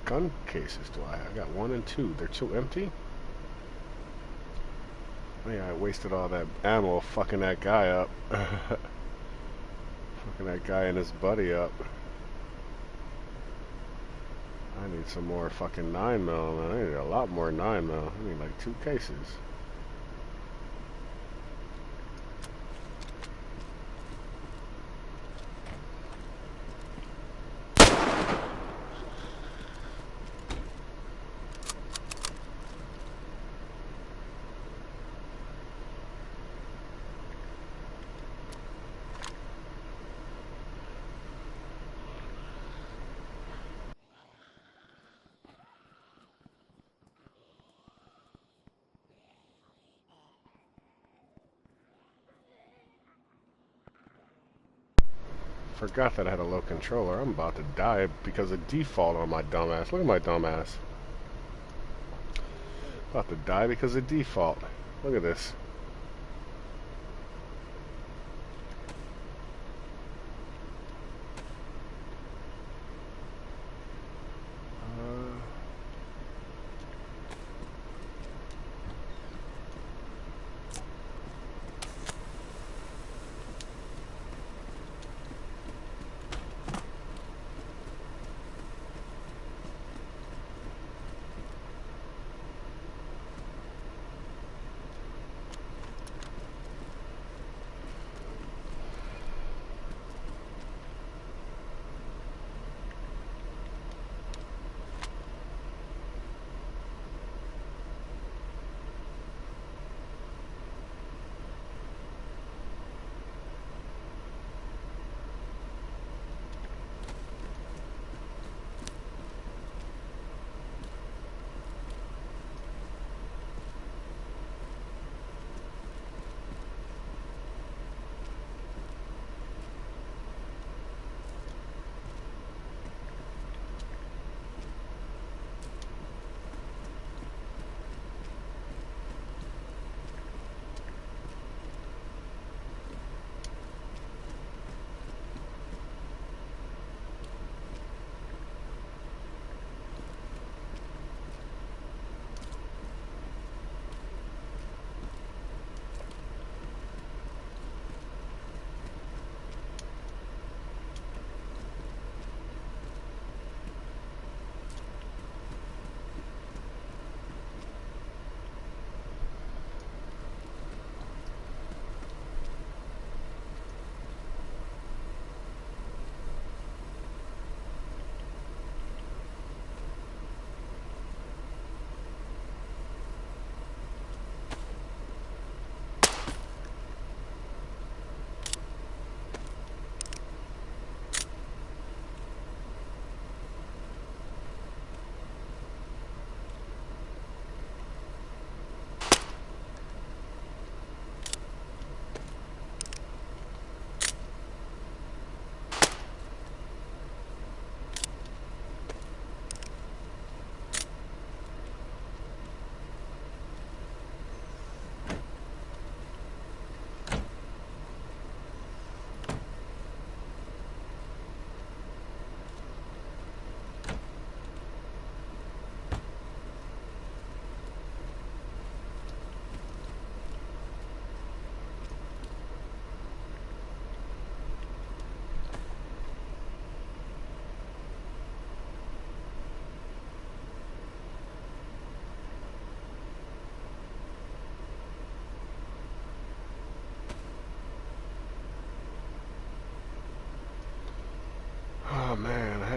gun cases do I have? I got 1 and 2. They're 2 empty? Oh yeah, I wasted all that ammo fucking that guy up. Fucking that guy and his buddy up. I need some more fucking 9mm, man. I need a lot more 9mm. I need like 2 cases. Forgot that I had a low controller. I'm about to die because of default on my dumbass. Look at my dumbass. About to die because of default. Look at this.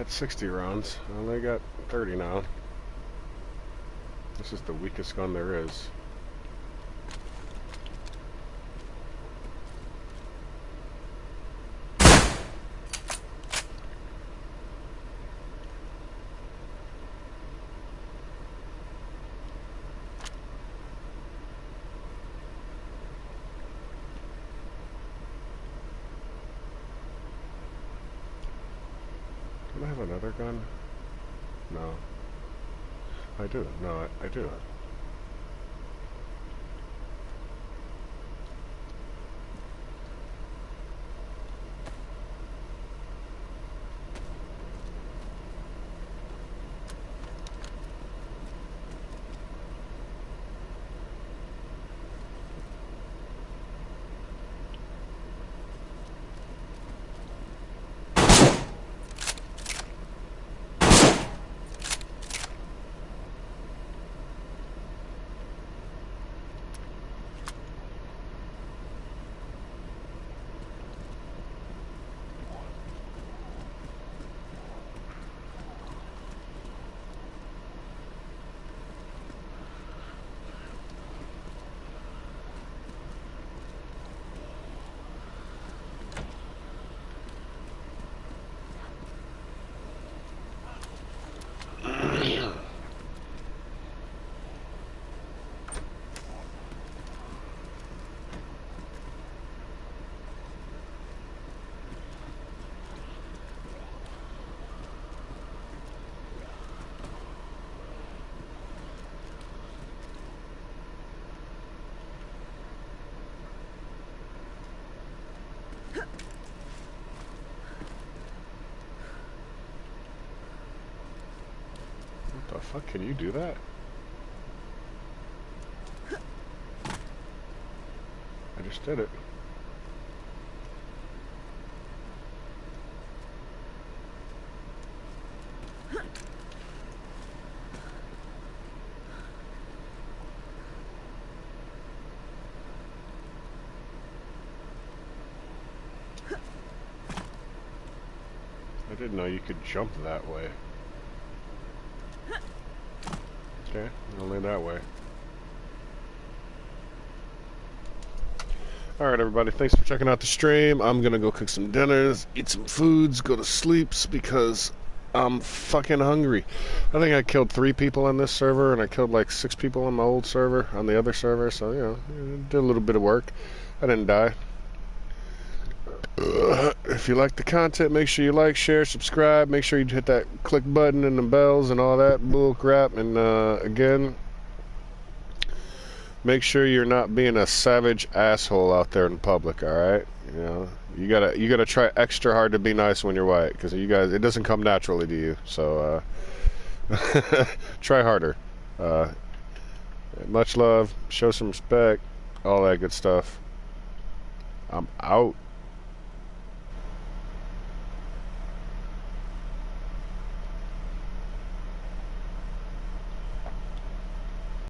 got 60 rounds. I only got 30 now. This is the weakest gun there is. Do I have another gun? No. I do. No, I do. What the fuck? Can you do that? I just did it. I didn't know you could jump that way. Okay, only that way. Alright everybody, thanks for checking out the stream. I'm gonna go cook some dinners, eat some foods, go to sleeps because I'm fucking hungry. I think I killed 3 people on this server and I killed like 6 people on my old server, on the other server, so you know, did a little bit of work. I didn't die. If you like the content, make sure you like, share, subscribe. Make sure you hit that click button and the bells and all that bull crap. And again, make sure you're not being a savage asshole out there in public. All right, you know, you gotta try extra hard to be nice when you're white, because you guys, it doesn't come naturally to you. So try harder. Much love. Show some respect. All that good stuff. I'm out.